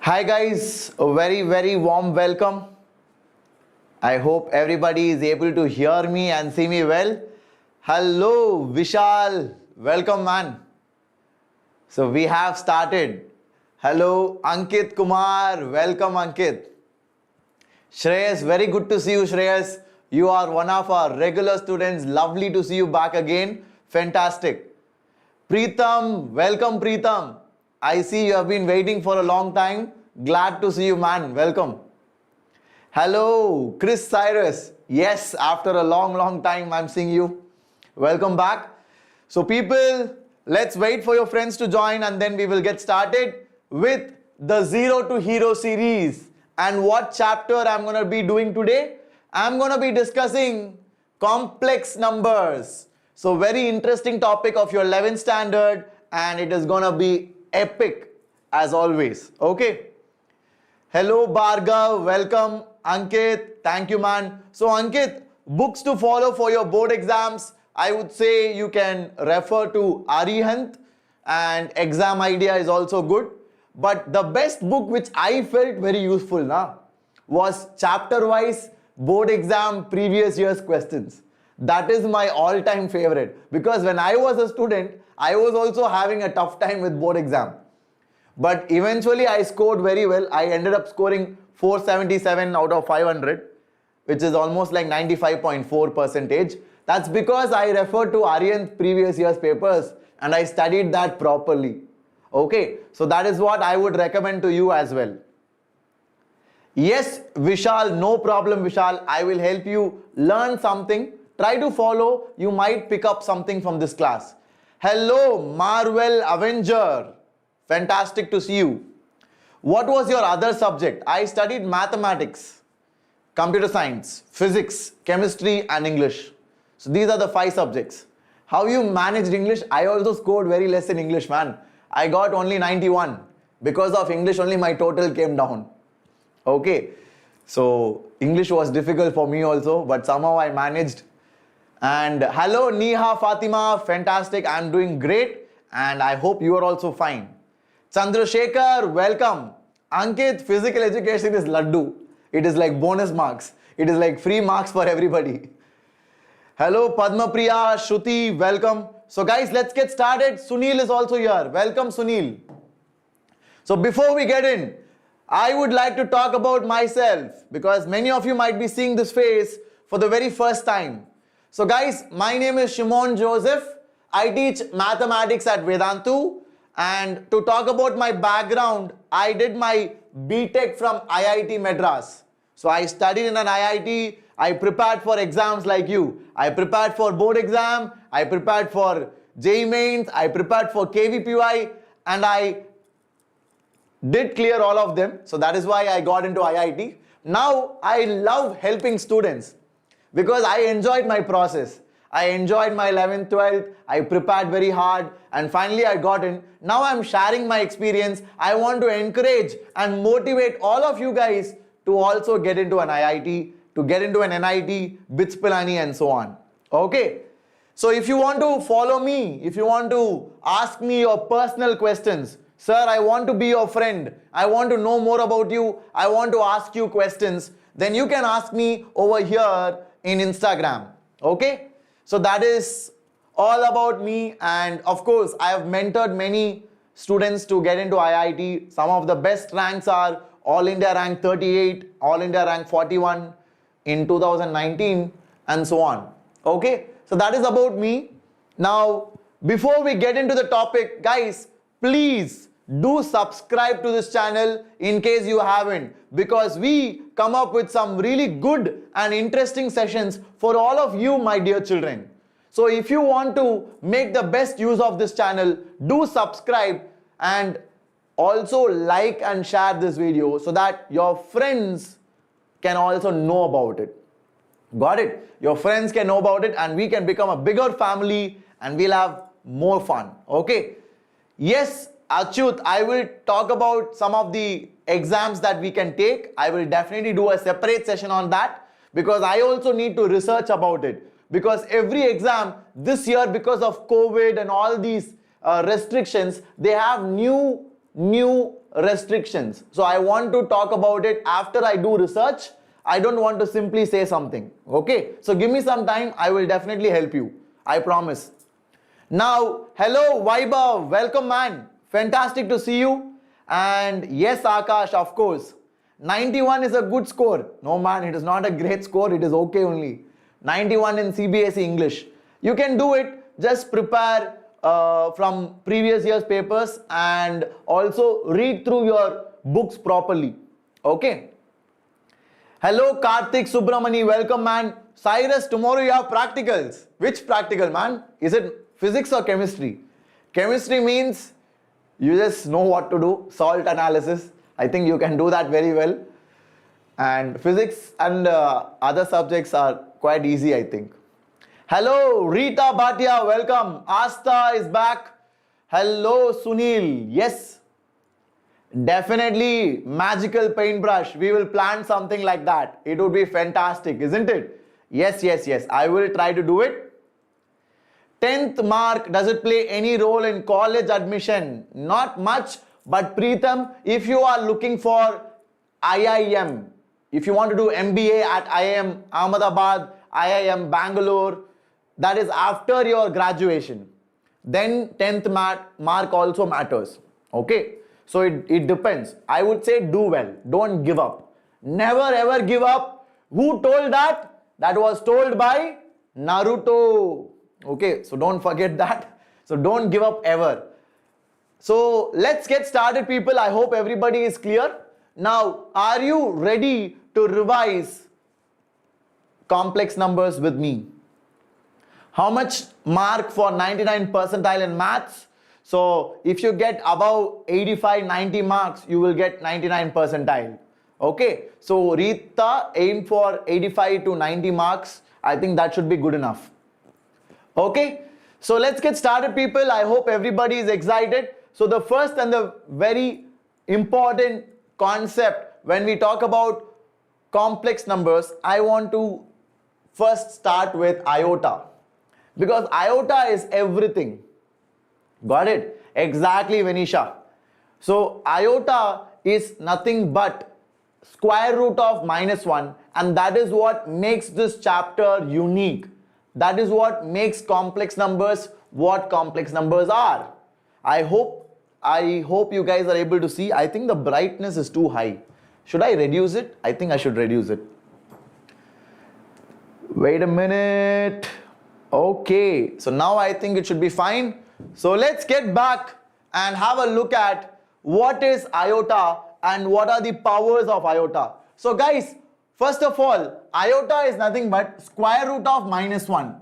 Hi guys, a very warm welcome. I hope everybody is able to hear me and see me well. Hello Vishal, welcome man. So we have started. Hello Ankit Kumar, welcome Ankit. Shreyas, very good to see you Shreyas. You are one of our regular students. Lovely to see you back again. Fantastic. Preetham, welcome Preetham. I see you have been waiting for a long time. Glad to see you man. Welcome. Hello Chris Cyrus. Yes, after a long time I'm seeing you. Welcome back. So people, let's wait for your friends to join and then we will get started with the Zero to Hero series. And what chapter I'm going to be doing today? I'm going to be discussing complex numbers. So very interesting topic of your 11th standard and it is going to be epic as always. Okay. Hello Bhargav, welcome Ankit, thank you man. So Ankit, books to follow for your board exams, I would say you can refer to Arihant and Exam Idea is also good. But the best book which I felt very useful was chapter wise board exam previous year's questions. That is my all-time favorite because when I was a student, I was also having a tough time with board exam. But eventually I scored very well. I ended up scoring 477 out of 500, which is almost like 95.4%. That's because I referred to Aryan's previous year's papers and I studied that properly. Okay, so that is what I would recommend to you as well. Yes, Vishal, no problem Vishal. I will help you learn something. Try to follow. You might pick up something from this class. Hello, Marvel Avenger. Fantastic to see you. What was your other subject? I studied mathematics, computer science, physics, chemistry and English. So these are the 5 subjects. How you managed English? I also scored very less in English, man. I got only 91. Because of English only my total came down. Okay. So English was difficult for me also, but somehow I managed. And hello Neha Fatima, fantastic. I'm doing great and I hope you are also fine. Chandrasekhar, welcome. Ankit, physical education is laddu. It is like bonus marks. It is like free marks for everybody. Hello Padma Priya, Shruti, welcome. So guys, let's get started. Sunil is also here. Welcome Sunil. So before we get in, I would like to talk about myself because many of you might be seeing this face for the very first time. So guys, my name is Shimon Joseph. I teach mathematics at Vedantu. And to talk about my background, I did my B.Tech from IIT Madras. So I studied in an IIT. I prepared for exams like you. I prepared for board exam. I prepared for JEE Mains. I prepared for KVPY. And I did clear all of them. So that is why I got into IIT. Now I love helping students because I enjoyed my process. I enjoyed my 11th, 12th, I prepared very hard and finally I got in. Now I'm sharing my experience. I want to encourage and motivate all of you guys to also get into an IIT, to get into an NIT, BITS Pilani and so on. Okay. So if you want to follow me, if you want to ask me your personal questions, sir, I want to be your friend. I want to know more about you. I want to ask you questions. Then you can ask me over here in Instagram. Okay. So that is all about me and of course I have mentored many students to get into IIT. Some of the best ranks are All India rank 38, All India rank 41 in 2019 and so on. Okay, so that is about me. Now before we get into the topic, guys, please do subscribe to this channel in case you haven't because we come up with some really good and interesting sessions for all of you my dear children. So if you want to make the best use of this channel, do subscribe and also like and share this video so that your friends can also know about it. Got it? Your friends can know about it and we can become a bigger family and we'll have more fun. Okay? Yes, Achyut, I will talk about some of the exams that we can take. I will definitely do a separate session on that because I also need to research about it. Because every exam this year, because of COVID and all these restrictions, they have new new restrictions. So I want to talk about it after I do research. I don't want to simply say something. Okay, so give me some time. I will definitely help you. I promise. Now, hello Vaibhav, welcome man. Fantastic to see you. And yes, Akash, of course. 91 is a good score. No man, it is not a great score. It is okay only. 91 in CBSE English. You can do it. Just prepare from previous year's papers and also read through your books properly. Okay. Hello Karthik Subramani, welcome man. Cyrus, tomorrow you have practicals. Which practical man? Is it physics or chemistry? Chemistry means you just know what to do, salt analysis. I think you can do that very well. And physics and other subjects are quite easy, I think. Hello Rita Bhatia, welcome. Asta is back. Hello Sunil. Yes, definitely magical paintbrush. We will plan something like that. It would be fantastic, isn't it? Yes, yes, yes. I will try to do it. 10th mark, does it play any role in college admission? Not much, but Preetham, if you are looking for IIM, if you want to do MBA at IIM Ahmedabad, IIM Bangalore, that is after your graduation, then 10th mark also matters. Okay, so it depends. I would say do well, don't give up. Never ever give up. Who told that? That was told by Naruto. Okay, so don't forget that. So don't give up ever. So let's get started, people. I hope everybody is clear. Now, are you ready to revise complex numbers with me? How much mark for 99 percentile in maths? So if you get above 85-90 marks, you will get 99 percentile. Okay, so Rita, aim for 85 to 90 marks. I think that should be good enough. Okay, so let's get started, people. I hope everybody is excited. So the first and the very important concept when we talk about complex numbers, I want to first start with iota, because iota is everything. Got it? Exactly, Venisha. So iota is nothing but square root of -1, and that is what makes this chapter unique. That is what makes complex numbers what complex numbers are. I hope you guys are able to see. I think the brightness is too high. Should I reduce it? I think I should reduce it. Wait a minute. Okay, so now I think it should be fine. So let's get back and have a look at what is iota and what are the powers of iota. So guys, first of all, iota is nothing but square root of -1.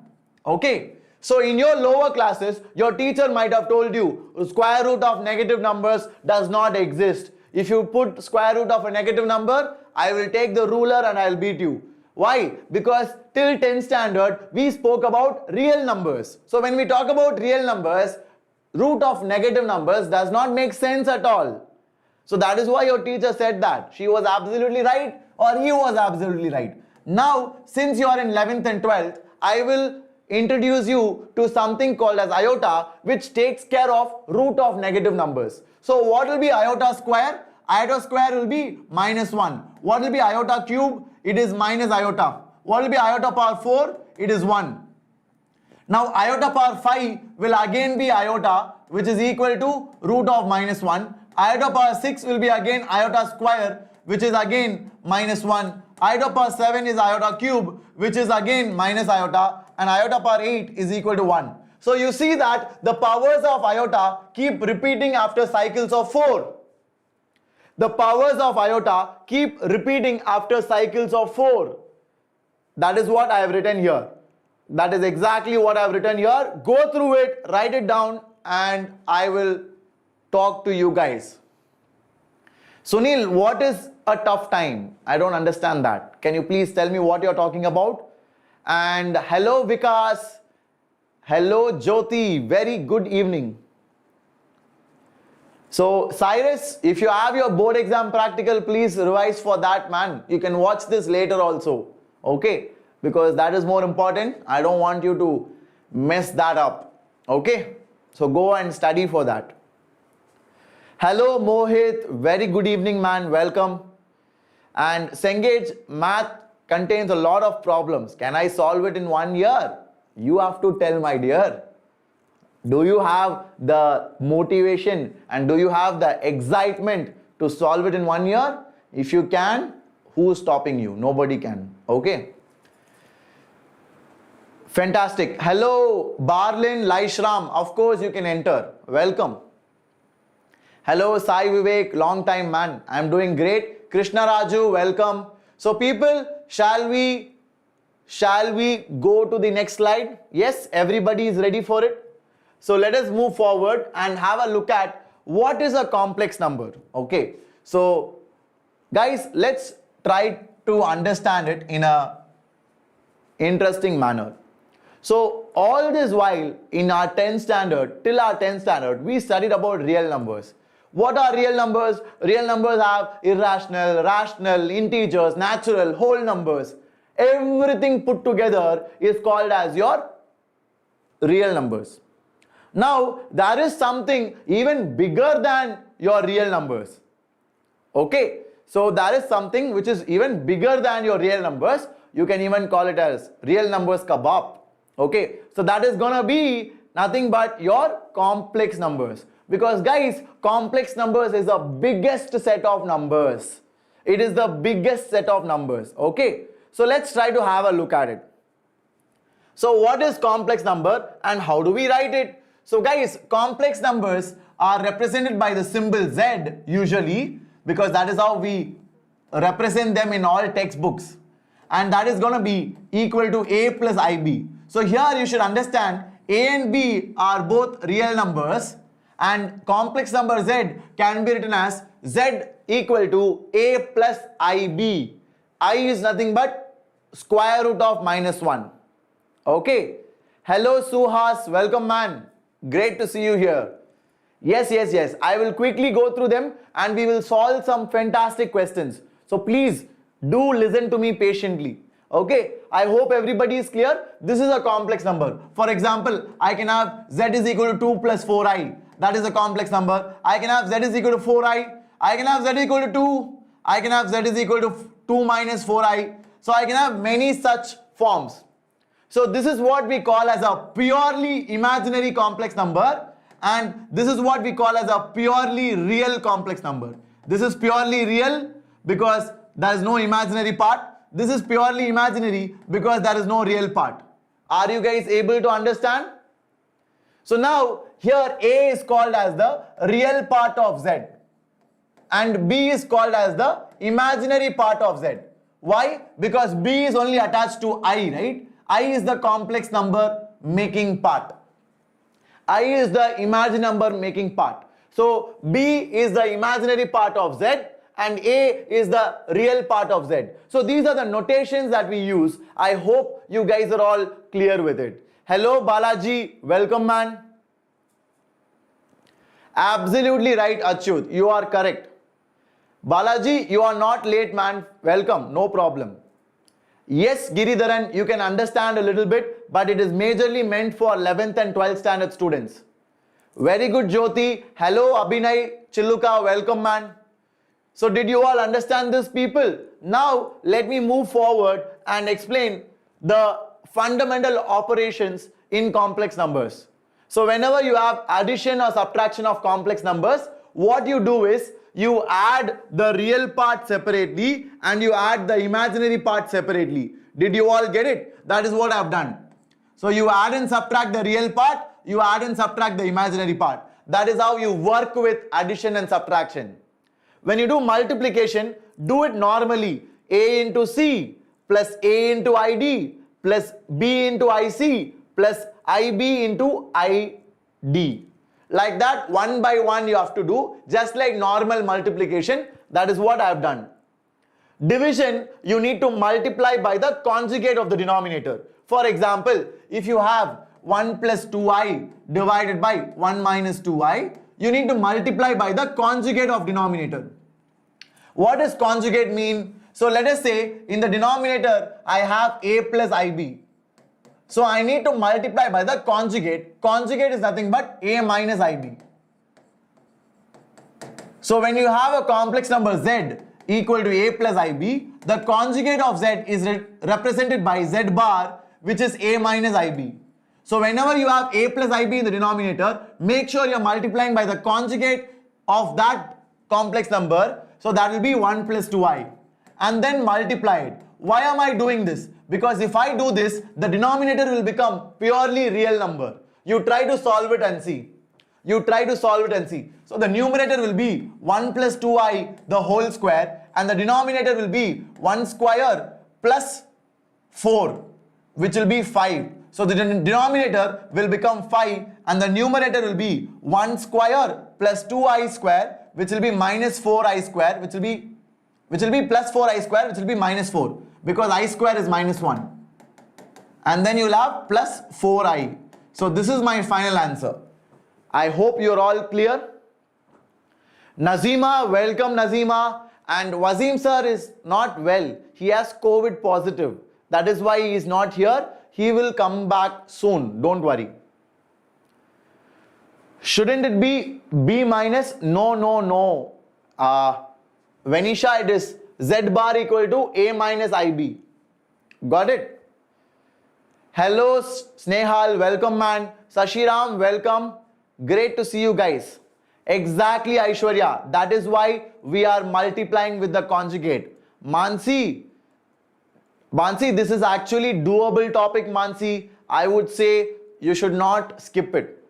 Okay, so in your lower classes, your teacher might have told you square root of negative numbers does not exist. If you put square root of a negative number, I will take the ruler and I will beat you. Why? Because till 10th standard, we spoke about real numbers. So when we talk about real numbers, root of negative numbers does not make sense at all. So that is why your teacher said that. She was absolutely right or he was absolutely right. Now, since you are in 11th and 12th, I will introduce you to something called as iota, which takes care of root of negative numbers. So what will be iota square? Iota square will be -1. What will be iota cube? It is minus iota. What will be iota power 4? It is 1. Now iota power 5 will again be iota, which is equal to root of -1. Iota power 6 will be again iota square, which is again -1. Iota power 7 is iota cube, which is again minus iota, and iota power 8 is equal to 1. So you see that the powers of iota keep repeating after cycles of 4. The powers of iota keep repeating after cycles of 4. That is what I have written here. That is exactly what I have written here. Go through it, write it down, and I will talk to you guys. Sunil, what is a tough time? I don't understand that. Can you please tell me what you're talking about? And hello Vikas. Hello Jyoti. Very good evening. So Cyrus, if you have your board exam practical, please revise for that, man. You can watch this later also. Okay? Because that is more important. I don't want you to mess that up. Okay? So go and study for that. Hello Mohit, very good evening man, welcome. And Sengage, math contains a lot of problems. Can I solve it in 1 year? You have to tell, my dear. Do you have the motivation and do you have the excitement to solve it in 1 year? If you can, who's stopping you? Nobody can. Okay. Fantastic. Hello, Barlin Laishram. Of course, you can enter. Welcome. Hello, Sai Vivek. Long time, man. I'm doing great. Krishna Raju, welcome. So, people, shall we go to the next slide? Yes, everybody is ready for it. So, let us move forward and have a look at what is a complex number. Okay. So, guys, let's try to understand it in a interesting manner. So all this while in our 10th standard, till our 10th standard, we studied about real numbers. What are real numbers? Real numbers have irrational, rational, integers, natural, whole numbers. Everything put together is called as your real numbers. Now, there is something even bigger than your real numbers. Okay, so there is something which is even bigger than your real numbers. You can even call it as real numbers ka baap. Okay, so that is gonna be nothing but your complex numbers. Because guys, complex numbers is the biggest set of numbers. It is the biggest set of numbers. Okay, so let's try to have a look at it. So what is complex number and how do we write it? So guys, complex numbers are represented by the symbol Z usually, because that is how we represent them in all textbooks. And that is going to be equal to A plus IB. So here you should understand A and B are both real numbers and complex number Z can be written as Z equal to A plus IB. I is nothing but square root of -1. Okay. Hello Suhas, welcome man. Great to see you here. Yes. I will quickly go through them and we will solve some fantastic questions. So please do listen to me patiently. Okay, I hope everybody is clear. This is a complex number. For example, I can have Z is equal to 2 plus 4i. That is a complex number. I can have Z is equal to 4i. I can have Z is equal to 2. I can have Z is equal to 2 minus 4i. So I can have many such forms. So this is what we call as a purely imaginary complex number. And this is what we call as a purely real complex number. This is purely real because there is no imaginary part. This is purely imaginary because there is no real part. Are you guys able to understand? So now here A is called as the real part of Z and B is called as the imaginary part of Z. Why? Because B is only attached to I, right? I is the complex number making part. I is the imaginary number making part. So B is the imaginary part of Z and A is the real part of Z. So these are the notations that we use. I hope you guys are all clear with it. Hello Balaji, welcome man. Absolutely right Achyut, you are correct. Balaji, you are not late man, welcome, no problem. Yes Giridharan, you can understand a little bit, but it is majorly meant for 11th and 12th standard students. Very good Jyoti, hello Abhinay Chiluka, welcome man. So did you all understand this people? Now let me move forward and explain the fundamental operations in complex numbers. So whenever you have addition or subtraction of complex numbers, what you do is you add the real part separately and you add the imaginary part separately. Did you all get it? That is what I have done. So you add and subtract the real part, you add and subtract the imaginary part. That is how you work with addition and subtraction. When you do multiplication, do it normally. A into C plus A into ID plus B into IC plus IB into ID. Like that, one by one you have to do, just like normal multiplication. That is what I have done. Division, you need to multiply by the conjugate of the denominator. For example, if you have 1 plus 2i divided by 1 minus 2i, you need to multiply by the conjugate of denominator. What does conjugate mean? So let us say in the denominator I have a plus ib. So I need to multiply by the conjugate. Conjugate is nothing but a minus ib. So when you have a complex number z equal to a plus ib, the conjugate of z is represented by z bar, which is a minus ib. So whenever you have a plus ib in the denominator, make sure you're multiplying by the conjugate of that complex number. So that will be 1 plus 2i. And then multiply it. Why am I doing this? Because if I do this, the denominator will become purely real number. You try to solve it and see. You try to solve it and see. So the numerator will be 1 plus 2i the whole square, and the denominator will be 1 square plus 4, which will be 5. So the denominator will become 5 and the numerator will be 1 square plus 2i square, which will be minus 4i square, which will be plus 4i square, which will be minus 4, because I square is minus 1. And then you will have plus 4i. So this is my final answer. I hope you're all clear. Nazima, welcome Nazima. And Wasim sir is not well. He has COVID positive. That is why he is not here. He will come back soon. Don't worry. Shouldn't it be B minus? No, no, no. Venisha, it is Z bar equal to A minus IB. Got it? Hello, Snehal. Welcome, man. Sashiram, welcome. Great to see you guys. Exactly, Aishwarya. That is why we are multiplying with the conjugate. Mansi, this is actually doable topic, Mansi. I would say you should not skip it.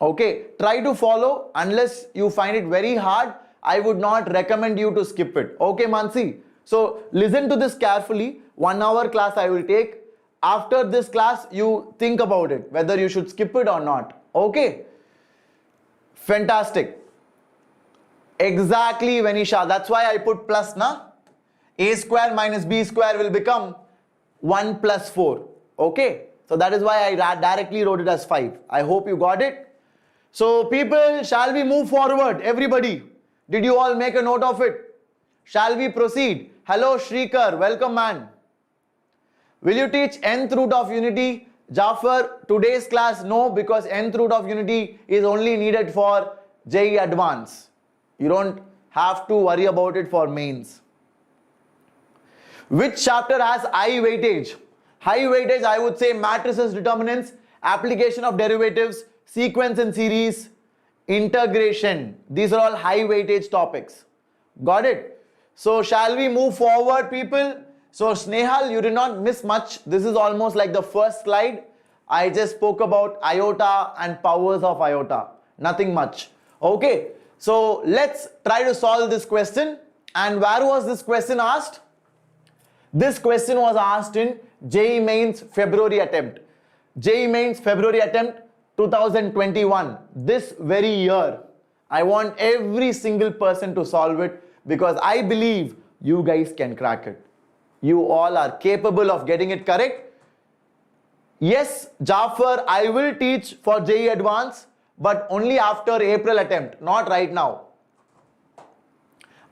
Okay, try to follow. Unless you find it very hard, I would not recommend you to skip it. Okay, Mansi. So listen to this carefully. 1 hour class I will take. After this class, you think about it, whether you should skip it or not. Okay. Fantastic. Exactly, Venisha. That's why I put plus, na? A square minus B square will become 1 plus 4. Okay. So that is why I directly wrote it as 5. I hope you got it. So people, shall we move forward? Everybody, did you all make a note of it? Shall we proceed? Hello, Shrikar. Welcome, man. Will you teach nth root of unity? Jafar, today's class, no, because nth root of unity is only needed for JEE Advanced. You don't have to worry about it for mains. Which chapter has high weightage? High weightage, I would say matrices, determinants, application of derivatives, sequence and series, integration. These are all high weightage topics. Got it? So shall we move forward, people? So Snehal, you did not miss much. This is almost like the first slide. I just spoke about iota and powers of iota. Nothing much. Okay. So let's try to solve this question. And where was this question asked? This question was asked in JEE Mains February attempt. JEE Mains February attempt 2021. This very year. I want every single person to solve it because I believe you guys can crack it. You all are capable of getting it correct. Yes, Jafar, I will teach for JEE Advanced, but only after April attempt, not right now.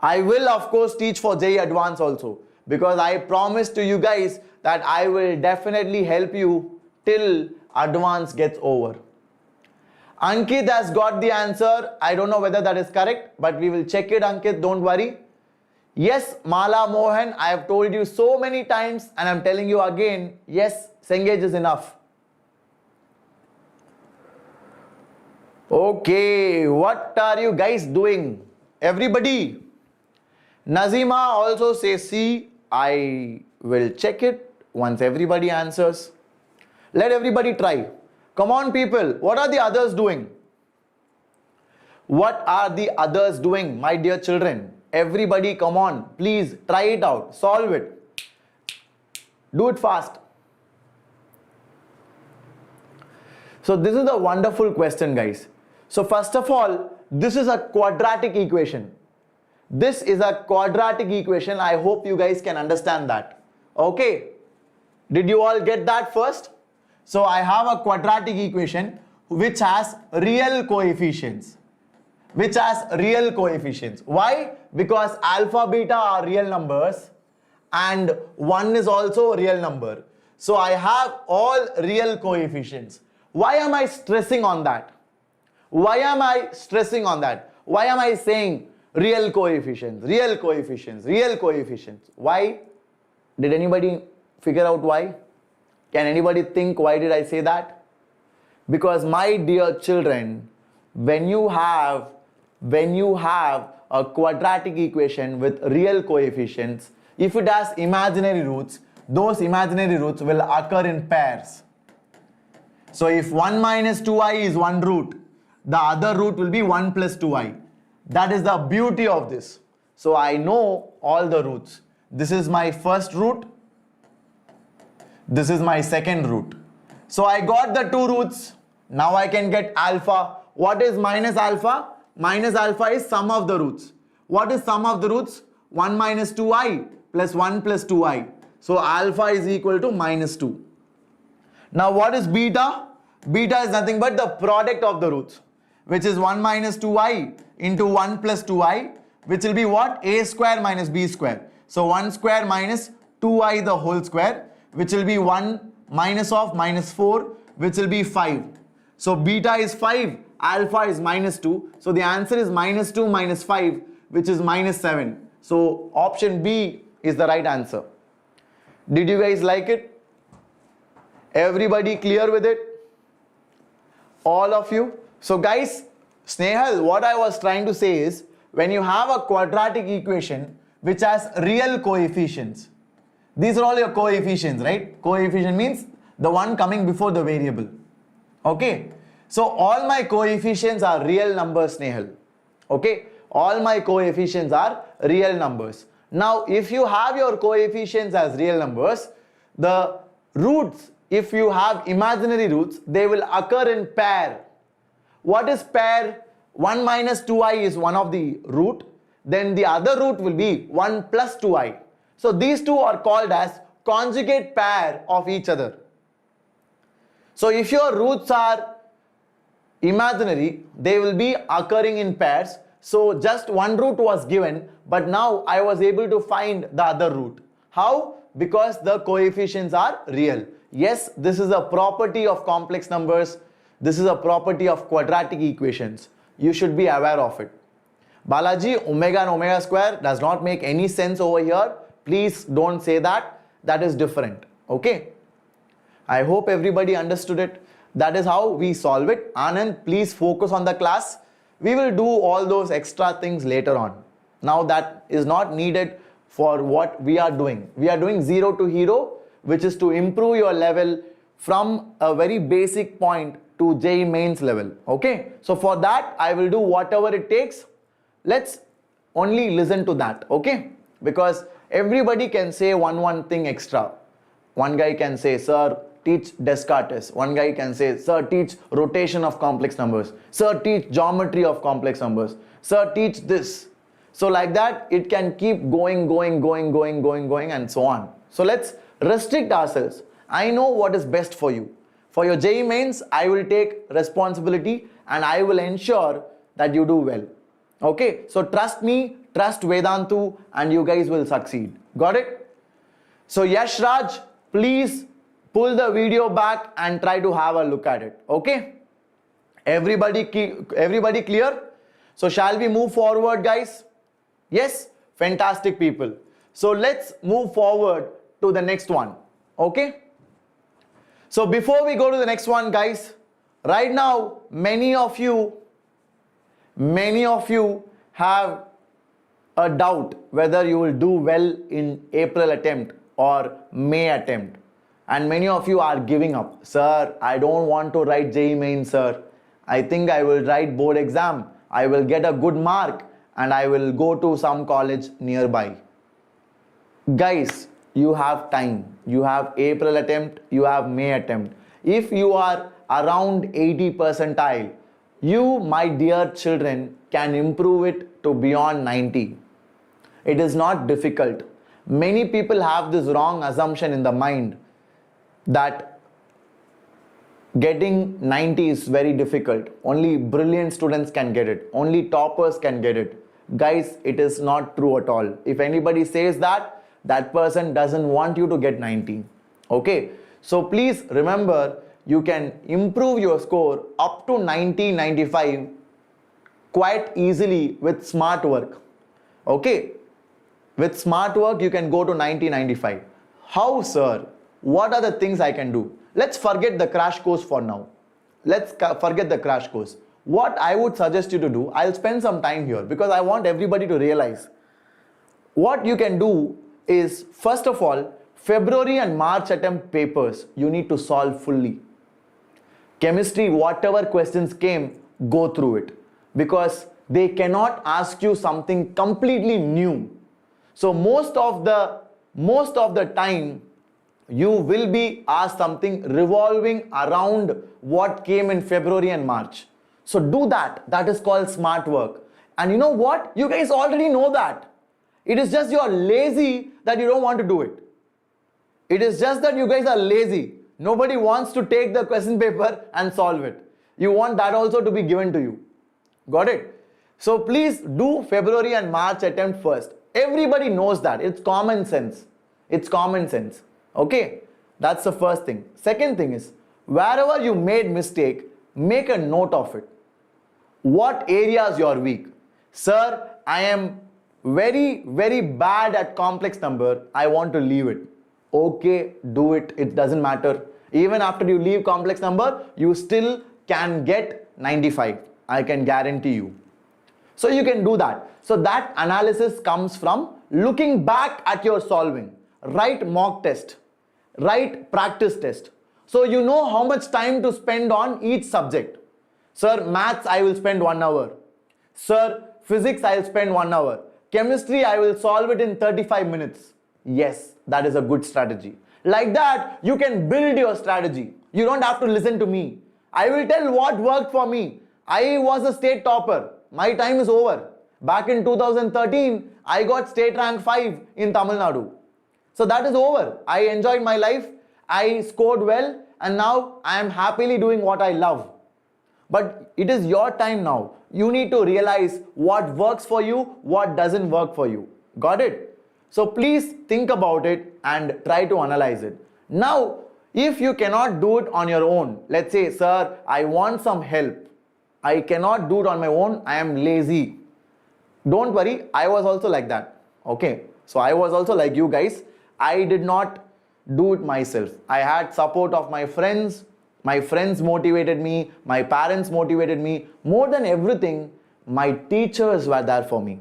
I will of course teach for JEE Advanced also, because I promised to you guys that I will definitely help you till Advanced gets over. Ankit has got the answer. I don't know whether that is correct, but we will check it, Ankit, don't worry. Yes, Mala Mohan, I have told you so many times and I am telling you again, yes, Cengage is enough. Okay, what are you guys doing? Everybody. Nazima also says C. I will check it once everybody answers. Let everybody try. Come on, people. What are the others doing? What are the others doing, my dear children? Everybody, come on. Please try it out. Solve it. Do it fast. So this is a wonderful question, guys. So first of all, this is a quadratic equation. This is a quadratic equation. I hope you guys can understand that. Okay. Did you all get that first? So I have a quadratic equation which has real coefficients. Why? Because alpha, beta are real numbers and 1 is also a real number. So I have all real coefficients. Why am I stressing on that? Why am I stressing on that? Why am I saying real coefficients, real coefficients, real coefficients. Why? Did anybody figure out why? Can anybody think why did I say that? Because my dear children, when you have a quadratic equation with real coefficients, if it has imaginary roots, those imaginary roots will occur in pairs. So if 1 minus 2i is one root, the other root will be 1 plus 2i. That is the beauty of this. So I know all the roots. This is my first root. This is my second root. So I got the two roots. Now I can get alpha. What is minus alpha? Minus alpha is sum of the roots. What is sum of the roots? 1 minus 2i plus 1 plus 2i. So alpha is equal to minus 2. Now what is beta? Beta is nothing but the product of the roots, which is 1 minus 2i into 1 plus 2i, which will be what? A square minus b square. So 1 square minus 2i the whole square, which will be 1 minus of minus 4, which will be 5. So beta is 5, alpha is minus 2. So the answer is minus 2 minus 5, which is minus 7. So option B is the right answer. Did you guys like it? Everybody clear with it? All of you? So guys, Snehal, what I was trying to say is, when you have a quadratic equation which has real coefficients, these are all your coefficients, right? Coefficient means the one coming before the variable. Okay? So all my coefficients are real numbers, Snehal. Okay? All my coefficients are real numbers. Now, if you have your coefficients as real numbers, the roots, if you have imaginary roots, they will occur in pair. What is pair? 1 minus 2i is one of the root. Then the other root will be 1 plus 2i. So these two are called as conjugate pair of each other. So if your roots are imaginary, they will be occurring in pairs. So just one root was given, but now I was able to find the other root. How? Because the coefficients are real. Yes, this is a property of complex numbers. This is a property of quadratic equations. You should be aware of it. Balaji, omega and omega square does not make any sense over here. Please don't say that. That is different. Okay? I hope everybody understood it. That is how we solve it. Anand, please focus on the class. We will do all those extra things later on. Now that is not needed for what we are doing. We are doing 0 to hero, which is to improve your level from a very basic point to JEE Mains level. Okay? So for that, I will do whatever it takes. Let's only listen to that. Okay? Because everybody can say one thing extra. One guy can say, sir, teach Descartes. One guy can say, sir, teach rotation of complex numbers. Sir, teach geometry of complex numbers. Sir, teach this. So like that, it can keep going and so on. So let's restrict ourselves. I know what is best for you. For your JEE Mains, I will take responsibility and I will ensure that you do well. Okay, so trust me, trust Vedantu, and you guys will succeed. Got it? So Yash Raj, please pull the video back and try to have a look at it. Okay? Everybody clear? So shall we move forward, guys? Yes? Fantastic people. So let's move forward to the next one. Okay? So before we go to the next one, guys, right now, many of you have a doubt whether you will do well in April attempt or May attempt. And many of you are giving up. Sir, I don't want to write JEE Main, sir. I think I will write board exam. I will get a good mark and I will go to some college nearby. Guys, you have time. You have April attempt, you have May attempt. If you are around 80 percentile, you, my dear children, can improve it to beyond 90. It is not difficult. Many people have this wrong assumption in the mind that getting 90 is very difficult. Only brilliant students can get it. Only toppers can get it. Guys, it is not true at all. If anybody says that, that person doesn't want you to get 90. Okay? So please remember, you can improve your score up to 90, 95 quite easily with smart work. Okay. With smart work, you can go to 90, 95. How, sir? What are the things I can do? Let's forget the crash course for now. Let's forget the crash course. What I would suggest you to do, I'll spend some time here because I want everybody to realize. What you can do is, first of all, February and March attempt papers, you need to solve fully. Chemistry, whatever questions came, go through it. Because they cannot ask you something completely new. So most of the time, you will be asked something revolving around what came in February and March. So do that. That is called smart work. And you know what? You guys already know that. It is just you are lazy that you don't want to do it. It is just that you guys are lazy. Nobody wants to take the question paper and solve it. You want that also to be given to you. Got it? So please do February and March attempt first. Everybody knows that. It's common sense. It's common sense. Okay? That's the first thing. Second thing is, wherever you made mistake, make a note of it. What areas you are weak? Sir, I am very, very bad at complex number. I want to leave it. Okay, do it. It doesn't matter. Even after you leave complex number, you still can get 95. I can guarantee you. So you can do that. So that analysis comes from looking back at your solving. Write mock test. Write practice test. So you know how much time to spend on each subject. Sir, maths I will spend 1 hour. Sir, physics I will spend 1 hour. Chemistry I will solve it in 35 minutes. Yes, that is a good strategy. Like that, you can build your strategy. You don't have to listen to me. I will tell what worked for me. I was a state topper. My time is over. Back in 2013, I got state rank 5 in Tamil Nadu. So that is over. I enjoyed my life. I scored well. And now I am happily doing what I love. But it is your time now. You need to realize what works for you, what doesn't work for you. Got it? So please think about it and try to analyze it. Now, if you cannot do it on your own, let's say, sir, I want some help. I cannot do it on my own. I am lazy. Don't worry. I was also like that. Okay. So I was also like you guys. I did not do it myself. I had support of my friends. My friends motivated me. My parents motivated me. More than everything, my teachers were there for me.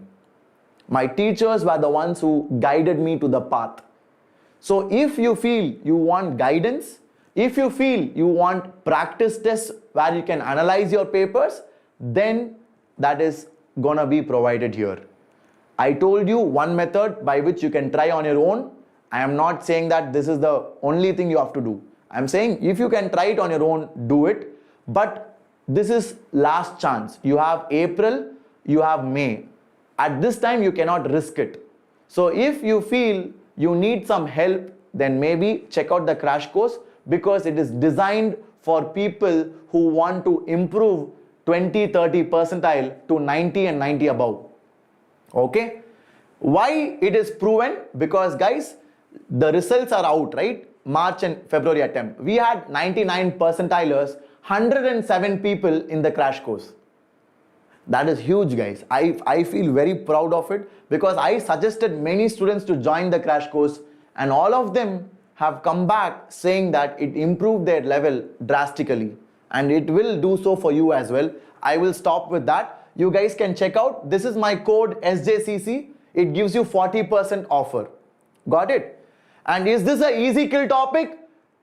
My teachers were the ones who guided me to the path. So if you feel you want guidance, if you feel you want practice tests where you can analyze your papers, then that is gonna be provided here. I told you one method by which you can try on your own. I am not saying that this is the only thing you have to do. I am saying if you can try it on your own, do it. But this is last chance. You have April, you have May. At this time, you cannot risk it. So if you feel you need some help, then maybe check out the crash course because it is designed for people who want to improve 20-30 percentile to 90 and 90 above. Okay? Why it is proven? Because guys, the results are out, right? March and February attempt. We had 99 percentilers, 107 people in the crash course. That is huge, guys. I feel very proud of it because I suggested many students to join the crash course and all of them have come back saying that it improved their level drastically and it will do so for you as well. I will stop with that. You guys can check out. This is my code SJCC. It gives you 40% offer. Got it? And is this a easy kill topic?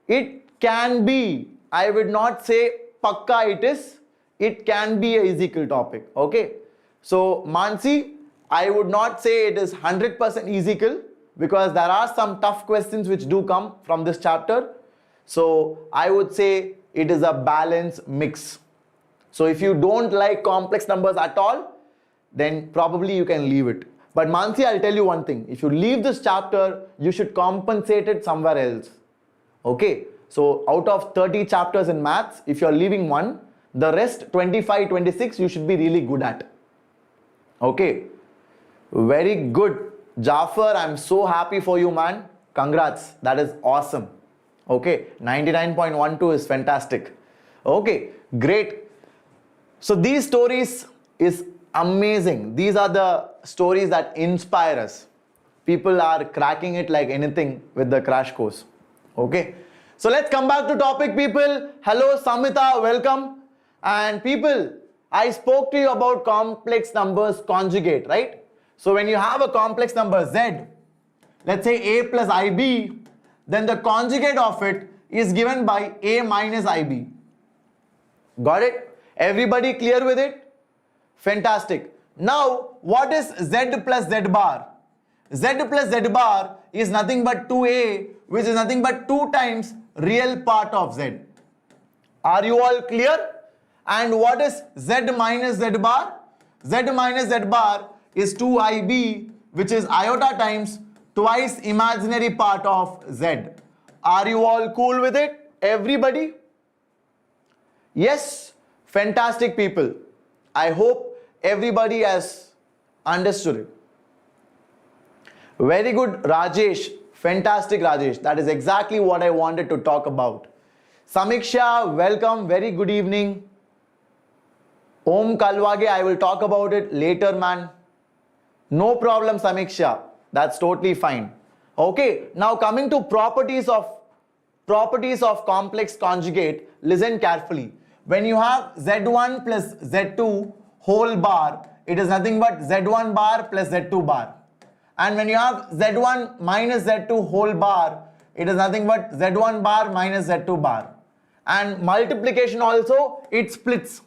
It can be. I would not say pakka it is. It can be a easy kill topic. Okay. So Mansi, I would not say it is 100% easy kill because there are some tough questions which do come from this chapter. So I would say it is a balanced mix. So if you don't like complex numbers at all, then probably you can leave it. But Mansi, I'll tell you one thing. If you leave this chapter, you should compensate it somewhere else. Okay. So out of 30 chapters in maths, if you're leaving one, the rest 25, 26 you should be really good at. Okay. Very good. Jafar, I'm so happy for you, man. Congrats. That is awesome. Okay. 99.12 is fantastic. Okay. Great. So these stories is amazing. These are the stories that inspire us. People are cracking it like anything with the crash course. Okay. So let's come back to topic, people. Hello, Samita, welcome. And people, I spoke to you about complex numbers conjugate, right? So when you have a complex number Z, let's say A plus IB, then the conjugate of it is given by A minus IB. Got it? Everybody clear with it? Fantastic. Now, what is Z plus Z bar? Z plus Z bar is nothing but 2A, which is nothing but 2 times real part of Z. Are you all clear? And what is Z minus Z bar? Z minus Z bar is 2IB, which is iota times twice imaginary part of Z. Are you all cool with it? Everybody? Yes? Fantastic, people. I hope everybody has understood it. Very good, Rajesh. Fantastic, Rajesh. That is exactly what I wanted to talk about. Samiksha, welcome. Very good evening. Om Kalwage, I will talk about it later, man. No problem, Samiksha. That's totally fine. Okay, now coming to properties of complex conjugate, listen carefully. When you have Z1 plus Z2 whole bar, it is nothing but Z1 bar plus Z2 bar. And when you have Z1 minus Z2 whole bar, it is nothing but Z1 bar minus Z2 bar. And multiplication also, it splits.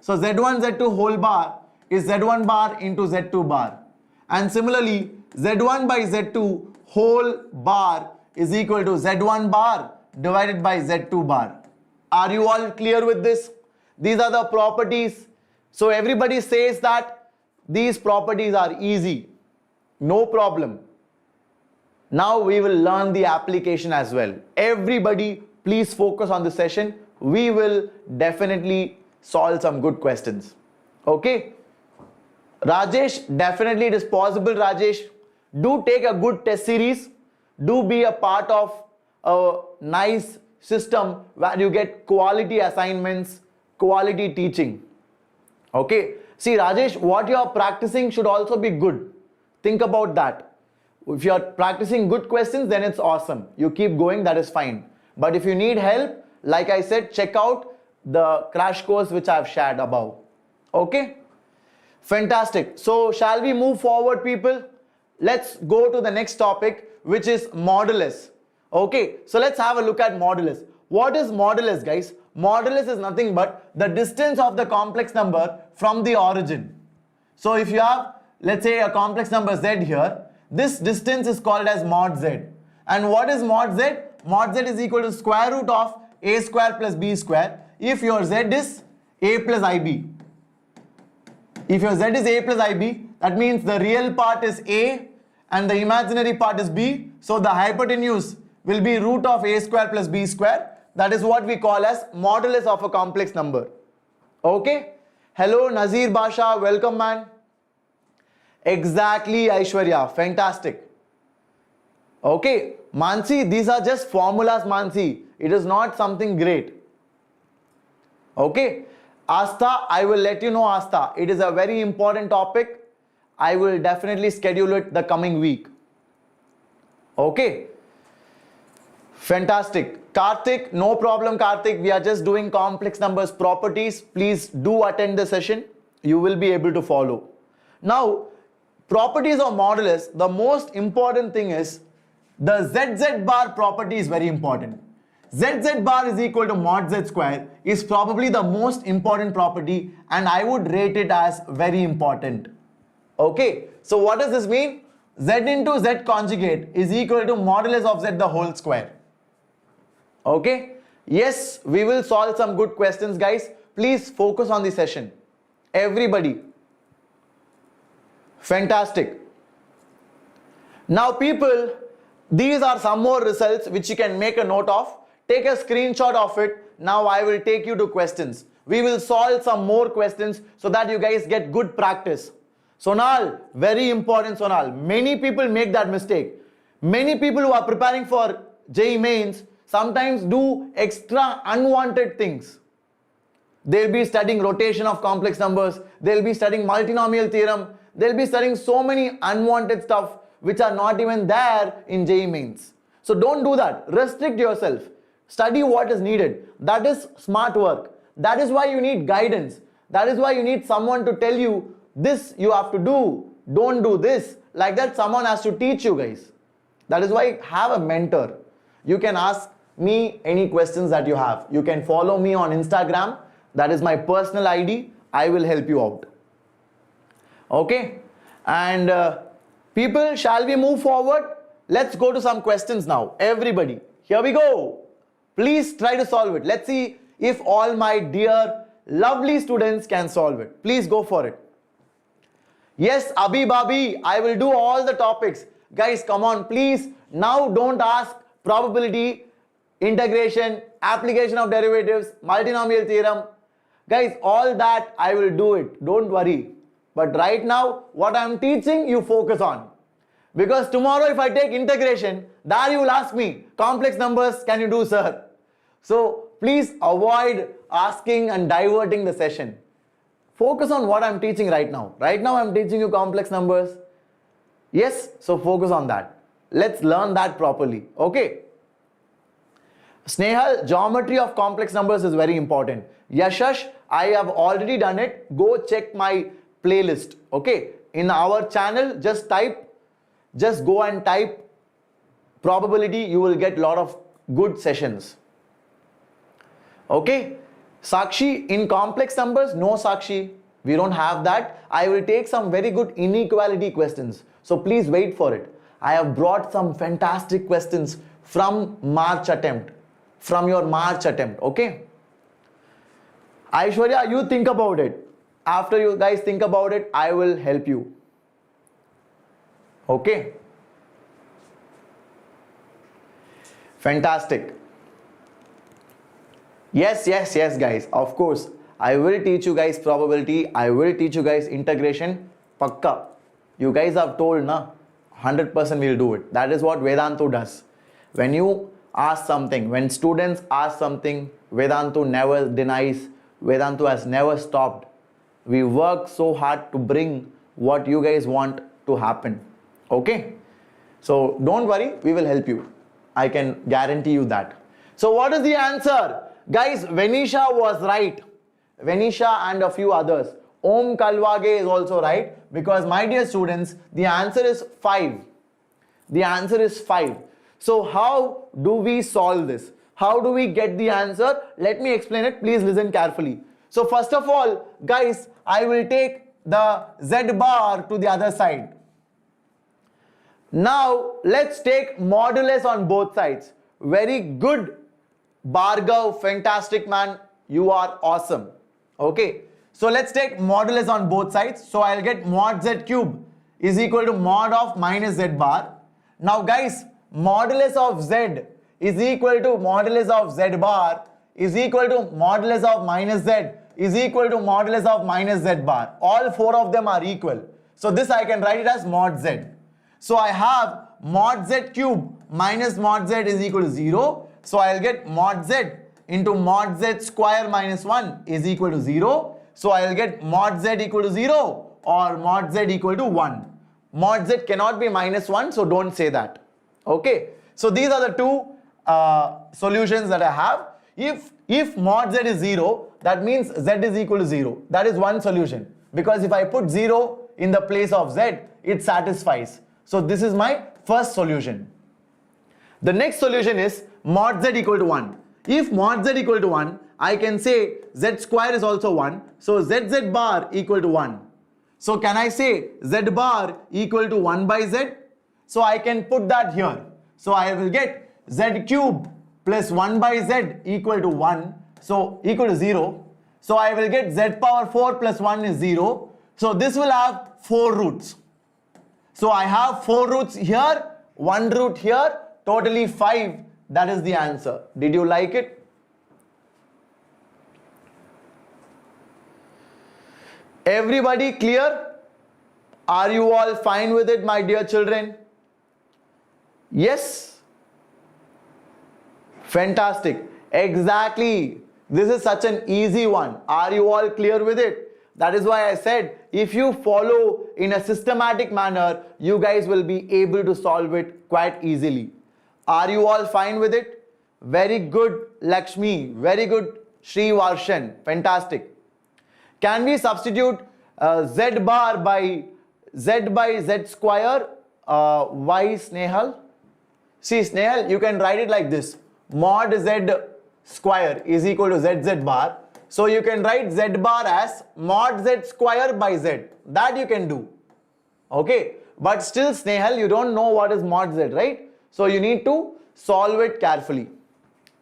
So Z1 Z2 whole bar is Z1 bar into Z2 bar. And similarly, Z1 by Z2 whole bar is equal to Z1 bar divided by Z2 bar. Are you all clear with this? These are the properties. So everybody says that these properties are easy. No problem. Now we will learn the application as well. Everybody, please focus on the session. We will definitely solve some good questions. Okay? Rajesh, definitely it is possible, Rajesh. Do take a good test series. Do be a part of a nice system where you get quality assignments, quality teaching. Okay? See, Rajesh, what you are practicing should also be good. Think about that. If you are practicing good questions, then it's awesome. You keep going, that is fine. But if you need help, like I said, check out the crash course which I have shared above. Okay? Fantastic. So shall we move forward, people? Let's go to the next topic, which is modulus. Okay, so let's have a look at modulus. What is modulus, guys? Modulus is nothing but the distance of the complex number from the origin. So if you have, let's say, a complex number Z here, this distance is called as mod Z. And what is mod Z? Mod Z is equal to square root of A square plus B square if your Z is A plus IB. If your Z is A plus IB, that means the real part is A and the imaginary part is B. So the hypotenuse will be root of A square plus B square. That is what we call as modulus of a complex number. Okay? Hello, Nazir Basha. Welcome, man. Exactly, Aishwarya. Fantastic. Okay. Mansi, these are just formulas, Mansi. It is not something great. Okay. Astha, I will let you know, Astha. It is a very important topic. I will definitely schedule it the coming week. Okay. Fantastic. Karthik, no problem, Karthik. We are just doing complex numbers properties. Please do attend the session. You will be able to follow. Now, properties of modulus, the most important thing is the ZZ bar property is very important. ZZ bar is equal to mod Z square is probably the most important property, and I would rate it as very important. Okay, so what does this mean? Z into Z conjugate is equal to modulus of Z the whole square. Okay, yes, we will solve some good questions, guys. Please focus on the session. Everybody. Fantastic. Now, people, these are some more results which you can make a note of. Take a screenshot of it. Now I will take you to questions. We will solve some more questions so that you guys get good practice. Sonal, very important, Sonal. Many people make that mistake. Many people who are preparing for JEE Mains sometimes do extra unwanted things. They'll be studying rotation of complex numbers. They'll be studying multinomial theorem. They'll be studying so many unwanted stuff which are not even there in JEE Mains. So don't do that. Restrict yourself. Study what is needed. That is smart work. That is why you need guidance. That is why you need someone to tell you this you have to do. Don't do this. Like that, someone has to teach you guys. That is why have a mentor. You can ask me any questions that you have. You can follow me on Instagram. That is my personal ID. I will help you out. Okay? And people, shall we move forward? Let's go to some questions now. Everybody, here we go. Please try to solve it. Let's see if all my dear lovely students can solve it. Please go for it. Yes, Abhi Babi, I will do all the topics. Guys, come on, please. Now don't ask probability, integration, application of derivatives, multinomial theorem. Guys, all that I will do it. Don't worry. But right now, what I am teaching, you focus on. Because tomorrow if I take integration, there you will ask me, complex numbers, can you do, sir? So please avoid asking and diverting the session. Focus on what I am teaching right now. Right now I am teaching you complex numbers. Yes, so focus on that. Let's learn that properly. Okay. Snehal, geometry of complex numbers is very important. Yashash, I have already done it. Go check my playlist. Okay. In our channel, just go and type probability. You will get a lot of good sessions. Okay. Sakshi, in complex numbers, no Sakshi, we don't have that. I will take some very good inequality questions. So please wait for it. I have brought some fantastic questions from March attempt. From your March attempt, okay? Aishwarya, you think about it. After you guys think about it, I will help you. Okay? Fantastic. Yes, guys. Of course, I will teach you guys probability. I will teach you guys integration. Pakka. You guys have told, na? 100% we'll do it. That is what Vedantu does. When you ask something, when students ask something, Vedantu never denies. Vedantu has never stopped. We work so hard to bring what you guys want to happen. Okay? So don't worry, we will help you. I can guarantee you that. So what is the answer? Guys, Venisha was right. Venisha and a few others. Om Kalwage is also right, because my dear students, the answer is 5. The answer is 5. So how do we solve this? How do we get the answer? Let me explain it. Please listen carefully. So first of all, guys, I will take the Z bar to the other side. Now let's take modulus on both sides. Very good, Bhargav, fantastic man. You are awesome. Okay. So let's take modulus on both sides. So I'll get mod z cube is equal to mod of minus z bar. Now guys, modulus of z is equal to modulus of z bar is equal to modulus of minus z is equal to modulus of minus z bar. All four of them are equal. So this I can write it as mod z. So I have mod z cube minus mod z is equal to 0. So I'll get mod z into mod z square minus 1 is equal to 0. So I'll get mod z equal to 0 or mod z equal to 1. Mod z cannot be minus 1, so don't say that. Okay. So these are the two solutions that I have. If mod z is 0, that means z is equal to 0. That is one solution. Because if I put 0 in the place of z, it satisfies. So this is my first solution. The next solution is mod z equal to 1. If mod z equal to 1, I can say z square is also 1. So zz bar equal to 1. So can I say z bar equal to 1 by z? So I can put that here. So I will get z cube plus 1 by z equal to 1. So equal to 0. So I will get z power 4 plus 1 is 0. So this will have 4 roots. So I have 4 roots here, 1 root here, totally 5. That is the answer. Did you like it? Everybody clear? Are you all fine with it, my dear children? Yes? Fantastic. Exactly. This is such an easy one. Are you all clear with it? That is why I said if you follow in a systematic manner, you guys will be able to solve it quite easily. Are you all fine with it? Very good, Lakshmi. Very good, Sri Varshan. Fantastic. Can we substitute z bar by z square? Why, Snehal? See, Snehal, you can write it like this. Mod z square is equal to zz bar. So you can write z bar as mod z square by z. That you can do. Okay. But still, Snehal, you don't know what is mod z, right? So you need to solve it carefully.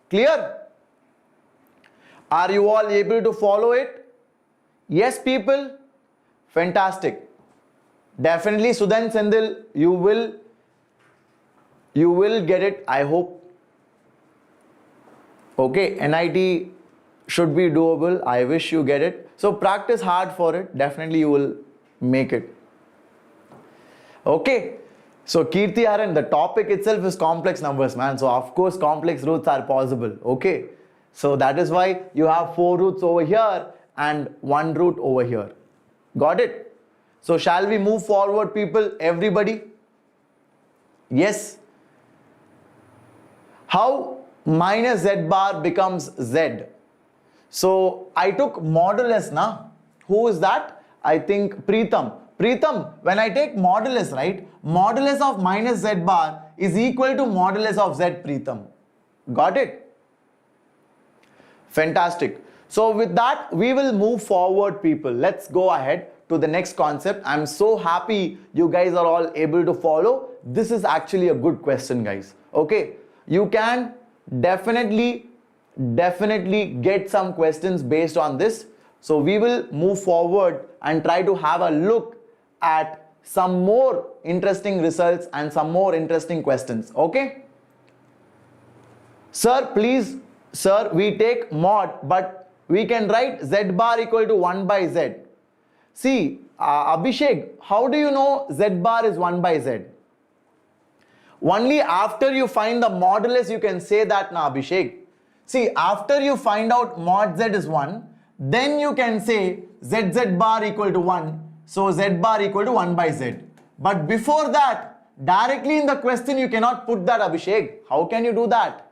Clear? Are you all able to follow it? Yes, people? Fantastic. Definitely, Sudan Sendil, you will get it, I hope. Okay, NIT should be doable. I wish you get it. So practice hard for it. Definitely you will make it. Okay. So Kirti Haran, the topic itself is complex numbers, man. So of course complex roots are possible. Okay. So that is why you have 4 roots over here and 1 root over here. Got it? So shall we move forward, people? Everybody? Yes. How minus z bar becomes z? So I took modulus, na? Who is that? I think Preetham. Preetham, when I take modulus, right? Modulus of minus z bar is equal to modulus of z, Preetham. Got it? Fantastic. So with that, we will move forward, people. Let's go ahead to the next concept. I'm so happy you guys are all able to follow. This is actually a good question, guys. Okay. You can definitely get some questions based on this. So we will move forward and try to have a look at some more interesting results and some more interesting questions. Okay? Sir, please, sir, we take mod, but we can write z bar equal to 1 by z. See, Abhishek, how do you know z bar is 1 by z? Only after you find the modulus you can say that, na, Abhishek. See, after you find out mod z is 1, then you can say z bar equal to 1. So z bar equal to 1 by z. But before that, directly in the question you cannot put that, Abhishek. How can you do that?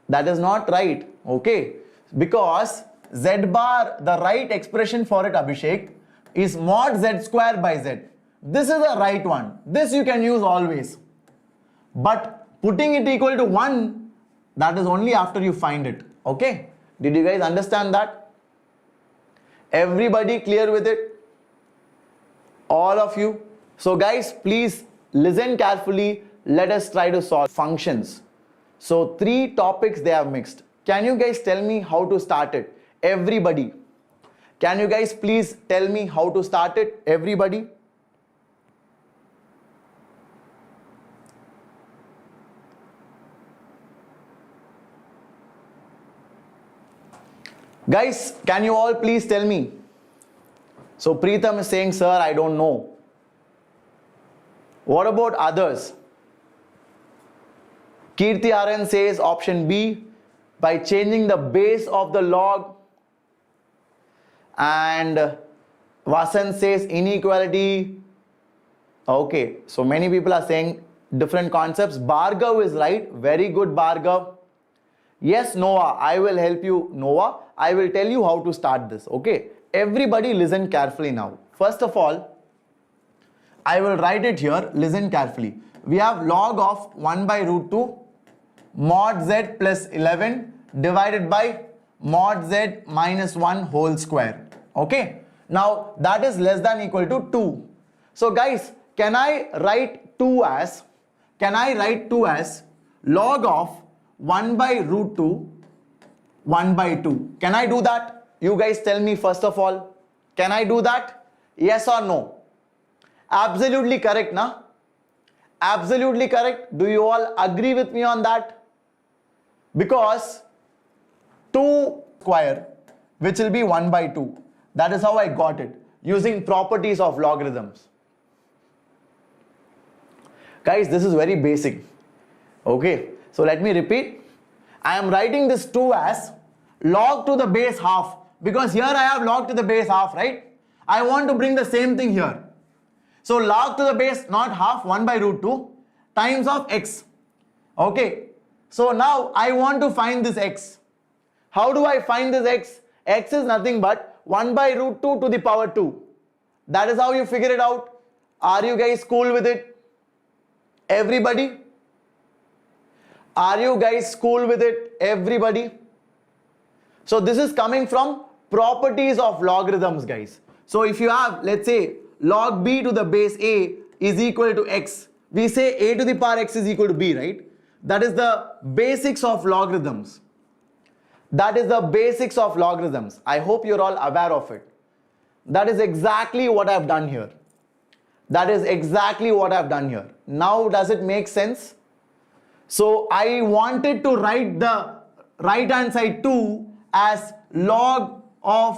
That is not right. Okay. Because z bar, the right expression for it, Abhishek, is mod z square by z. This is the right one. This you can use always. But putting it equal to 1, that is only after you find it. Okay? Did you guys understand that? Everybody clear with it? All of you? So guys, please listen carefully. Let us try to solve functions. So 3 topics they have mixed. Can you guys tell me how to start it? Everybody. Can you guys please tell me how to start it? Everybody. Guys, can you all please tell me? So Preetham is saying, sir, I don't know. What about others? Kirti Aran says option B, by changing the base of the log. And Vasan says inequality. Okay, so many people are saying different concepts. Bhargav is right. Very good, Bhargav. Yes, Noah, I will help you, Noah. I will tell you how to start this. Okay, everybody listen carefully now. First of all, I will write it here. Listen carefully. We have log of 1 by root 2 mod z plus 11 divided by mod z minus 1 whole square. Okay, now that is less than equal to 2. So guys, can I write 2 as log of 1 by root 2 1 by 2? Can I do that? You guys tell me first of all. Can I do that? Yes or no? Absolutely correct, na? Absolutely correct. Do you all agree with me on that? Because 2 square, which will be 1 by 2. That is how I got it, using properties of logarithms. Guys, this is very basic. Okay, so let me repeat. I am writing this 2 as log to the base half, because here I have log to the base half, right? I want to bring the same thing here. So log to the base not half, 1 by root 2 times of x. Okay. So now I want to find this x. How do I find this x? X is nothing but 1 by root 2 to the power 2. That is how you figure it out. Are you guys cool with it? Everybody? Are you guys cool with it? Everybody? So this is coming from properties of logarithms, guys. So if you have, let's say, log b to the base a is equal to x, we say a to the power x is equal to b, right? That is the basics of logarithms. That is the basics of logarithms. I hope you're all aware of it. That is exactly what I've done here. That is exactly what I've done here. Now does it make sense? So I wanted to write the right hand side 2 as log of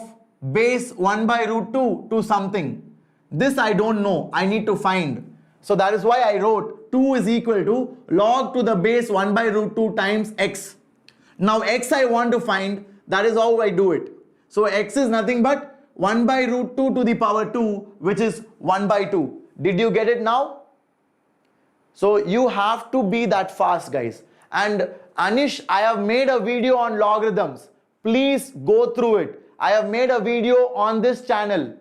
base 1 by root 2 to something. This I don't know. I need to find. So that is why I wrote 2 is equal to log to the base 1 by root 2 times x. Now x I want to find. That is how I do it. So x is nothing but 1 by root 2 to the power 2, which is 1 by 2. Did you get it now? So you have to be that fast, guys. And Anish, I have made a video on logarithms. Please go through it. I have made a video on this channel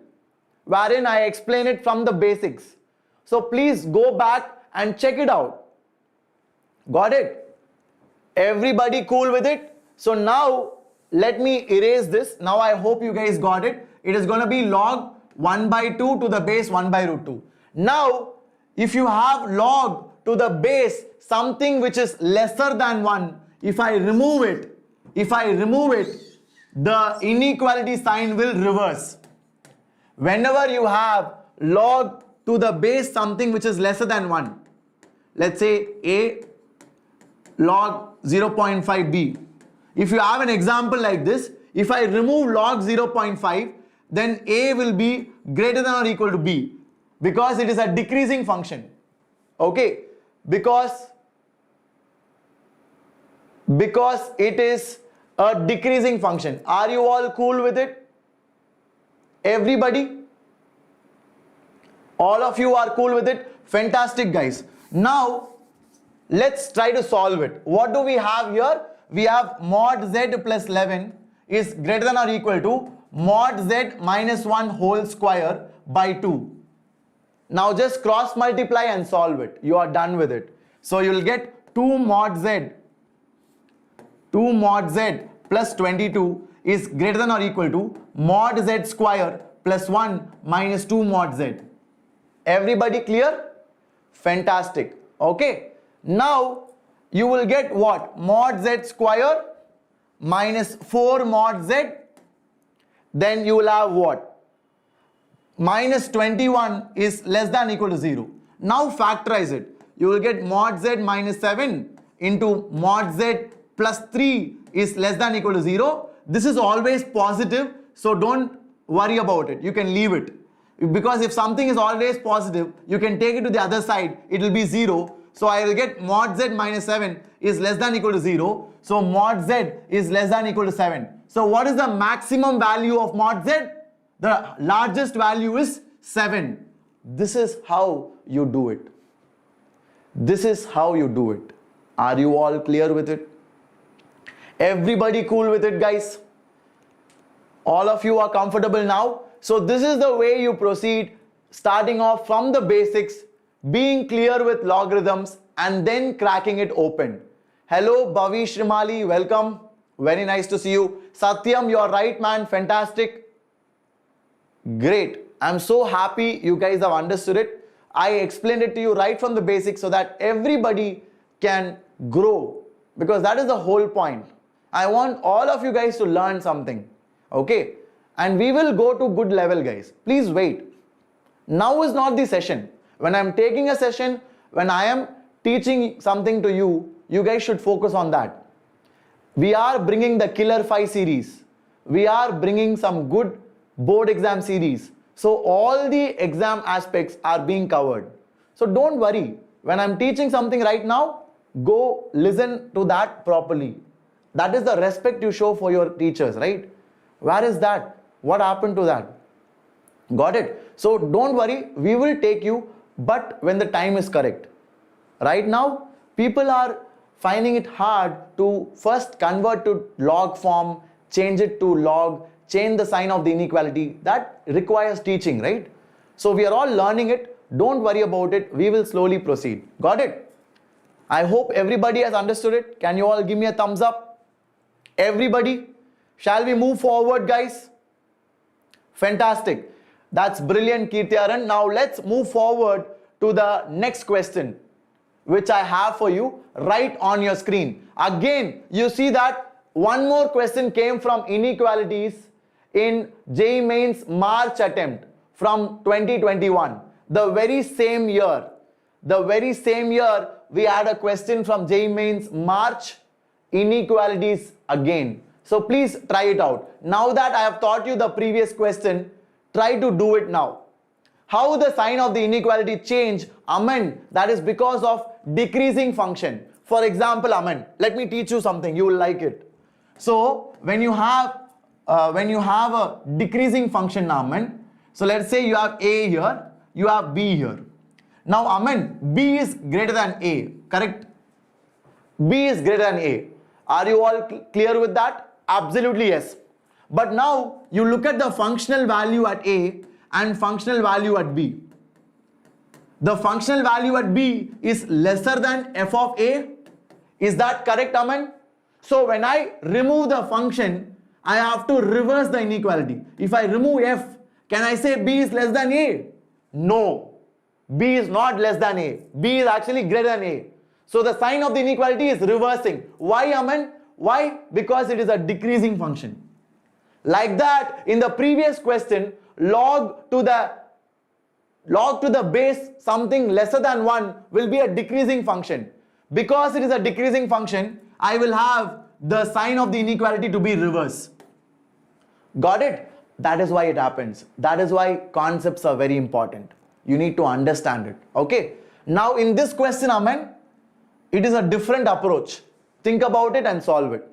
wherein I explain it from the basics. So please go back and check it out. Got it? Everybody cool with it? So now let me erase this. Now I hope you guys got it. It is going to be log 1 by 2 to the base 1 by root 2. Now if you have log to the base something which is lesser than 1, if I remove it, the inequality sign will reverse. Whenever you have log to the base something which is lesser than 1, let's say a log 0.5b. If you have an example like this, if I remove log 0.5, then a will be greater than or equal to b, because it is a decreasing function. Okay, because it is a decreasing function. Are you all cool with it? Everybody? All of you are cool with it? Fantastic, guys. Now let's try to solve it. What do we have here? We have mod z plus 11 is greater than or equal to mod z minus 1 whole square by 2. Now just cross multiply and solve it. You are done with it. So you will get 2 mod z plus 22 is greater than or equal to mod z square plus 1 minus 2 mod z. Everybody clear? Fantastic. Okay. Now you will get what? Mod z square minus 4 mod z. Then you will have what? Minus 21 is less than or equal to 0. Now factorize it. You will get mod z minus 7 into mod z plus 3 is less than or equal to 0. This is always positive, so don't worry about it. You can leave it. Because if something is always positive, you can take it to the other side. It will be 0. So I will get mod z minus 7 is less than or equal to 0. So mod z is less than or equal to 7. So what is the maximum value of mod z? The largest value is 7. This is how you do it. This is how you do it. Are you all clear with it? Everybody cool with it, guys? All of you are comfortable now? So this is the way you proceed, starting off from the basics, being clear with logarithms, and then cracking it open. Hello, Bhavi Shrimali, welcome. Very nice to see you. Satyam, you're right, man. Fantastic. Great. I'm so happy you guys have understood it. I explained it to you right from the basics so that everybody can grow, because that is the whole point. I want all of you guys to learn something. Okay. And we will go to good level, guys. Please wait. Now is not the session. When I'm taking a session, when I am teaching something to you, you guys should focus on that. We are bringing the Killer 5 series. We are bringing some good board exam series. So all the exam aspects are being covered. So don't worry. When I'm teaching something right now, go listen to that properly. That is the respect you show for your teachers, right? Where is that? What happened to that? Got it? So don't worry, we will take you, but when the time is correct. Right now, people are finding it hard to first convert to log form, change it to log, change the sign of the inequality. That requires teaching, right? So we are all learning it. Don't worry about it. We will slowly proceed. Got it? I hope everybody has understood it. Can you all give me a thumbs up? Everybody? Shall we move forward, guys? Fantastic. That's brilliant, Kirtiaran. Now let's move forward to the next question, which I have for you right on your screen. Again, you see that one more question came from inequalities in JEE Mains March attempt from 2021. The very same year. We had a question from JEE Mains March inequalities again. So please try it out. Now that I have taught you the previous question, try to do it now. How the sign of the inequality change? Amen. That is because of decreasing function. For example, amen. Let me teach you something. You will like it. So when you have a decreasing function now, amen. So let's say you have A here, you have B here. Now, amen. B is greater than A. Correct? B is greater than A. Are you all clear with that? Absolutely yes. But now you look at the functional value at A and functional value at B. The functional value at B is lesser than f of A. Is that correct, Aman? So when I remove the function, I have to reverse the inequality. If I remove f, can I say B is less than A? No. B is not less than A. B is actually greater than A. So the sign of the inequality is reversing. Why, Aman? Why? Because it is a decreasing function. Like that, in the previous question, log to the base something lesser than 1 will be a decreasing function. Because it is a decreasing function, I will have the sign of the inequality to be reverse. Got it? That is why it happens. That is why concepts are very important. You need to understand it. Okay? Now in this question, Amen, it is a different approach. Think about it and solve it.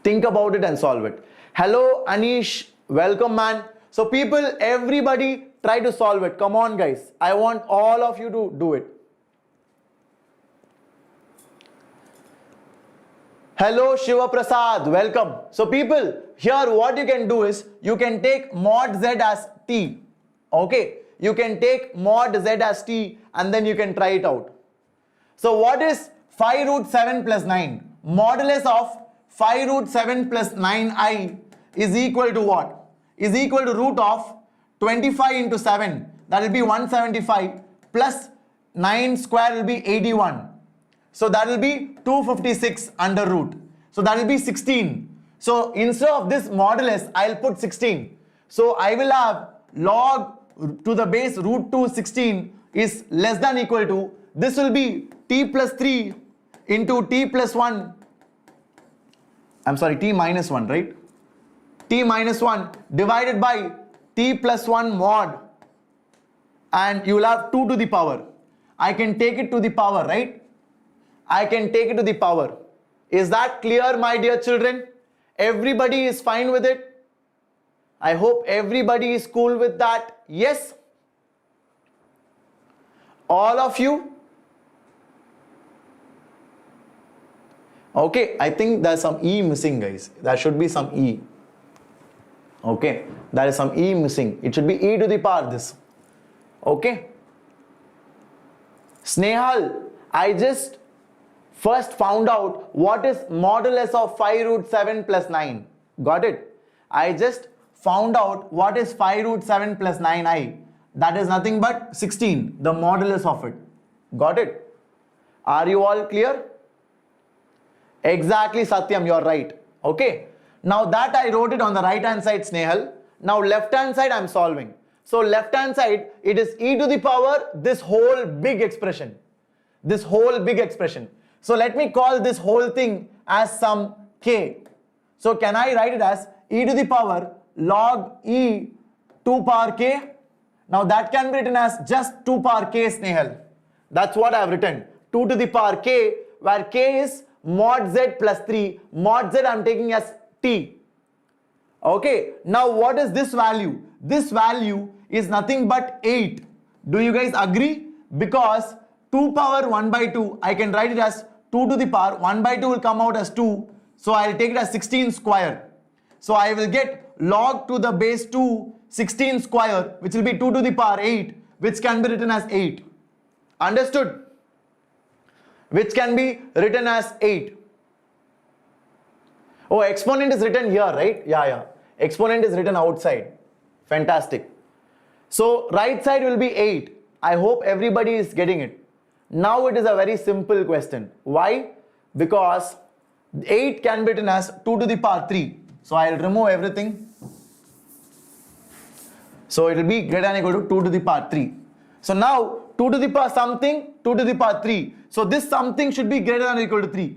Think about it and solve it. Hello Anish, welcome man. So people, everybody try to solve it. Come on guys. I want all of you to do it. Hello Shiva Prasad, welcome. So people, here what you can do is, you can take mod z as t. Okay, you can take mod z as t and then you can try it out. So what is 5 root 7 plus 9? Modulus of 5 root 7 plus 9i is equal to what? Is equal to root of 25 into 7. That will be 175 plus 9 square will be 81. So that will be 256 under root. So that will be 16. So instead of this modulus, I'll put 16. So I will have log to the base root 2 16 is less than equal to, this will be t plus 3 into t plus 1. I'm sorry, t minus 1, right? T minus 1 divided by t plus 1 mod. And you will have 2 to the power. I can take it to the power, right? I can take it to the power. Is that clear, my dear children? Everybody is fine with it? I hope everybody is cool with that. Yes? All of you? Okay, I think there's some E missing, guys. There should be some E. Okay, there is some E missing. It should be e to the power this. Okay. Snehal, I just first found out what is modulus of 5 root 7 plus 9. Got it? I just found out what is 5 root 7 plus 9i. That is nothing but 16, the modulus of it. Got it? Are you all clear? Exactly, Satyam, you are right. Okay. Now that I wrote it on the right hand side, Snehal. Now left hand side I am solving. So left hand side, it is e to the power this whole big expression. This whole big expression. So let me call this whole thing as some k. So can I write it as e to the power log e 2 power k? Now that can be written as just 2 power k, Snehal. That's what I have written. 2 to the power k, where k is mod z plus 3. Mod z I'm taking as t. Okay, now what is this value? This value is nothing but 8. Do you guys agree? Because 2 power 1 by 2, I can write it as 2 to the power 1 by 2 will come out as 2. So I'll take it as 16 square. So I will get log to the base 2 16 square, which will be 2 to the power 8, which can be written as 8. Understood? Which can be written as 8. Oh, exponent is written here, right? Yeah. Exponent is written outside. Fantastic. So right side will be 8. I hope everybody is getting it. Now it is a very simple question. Why? Because 8 can be written as 2 to the power 3. So I will remove everything. So it will be greater than or equal to 2 to the power 3. So now 2 to the power something, 2 to the power 3. So this something should be greater than or equal to 3.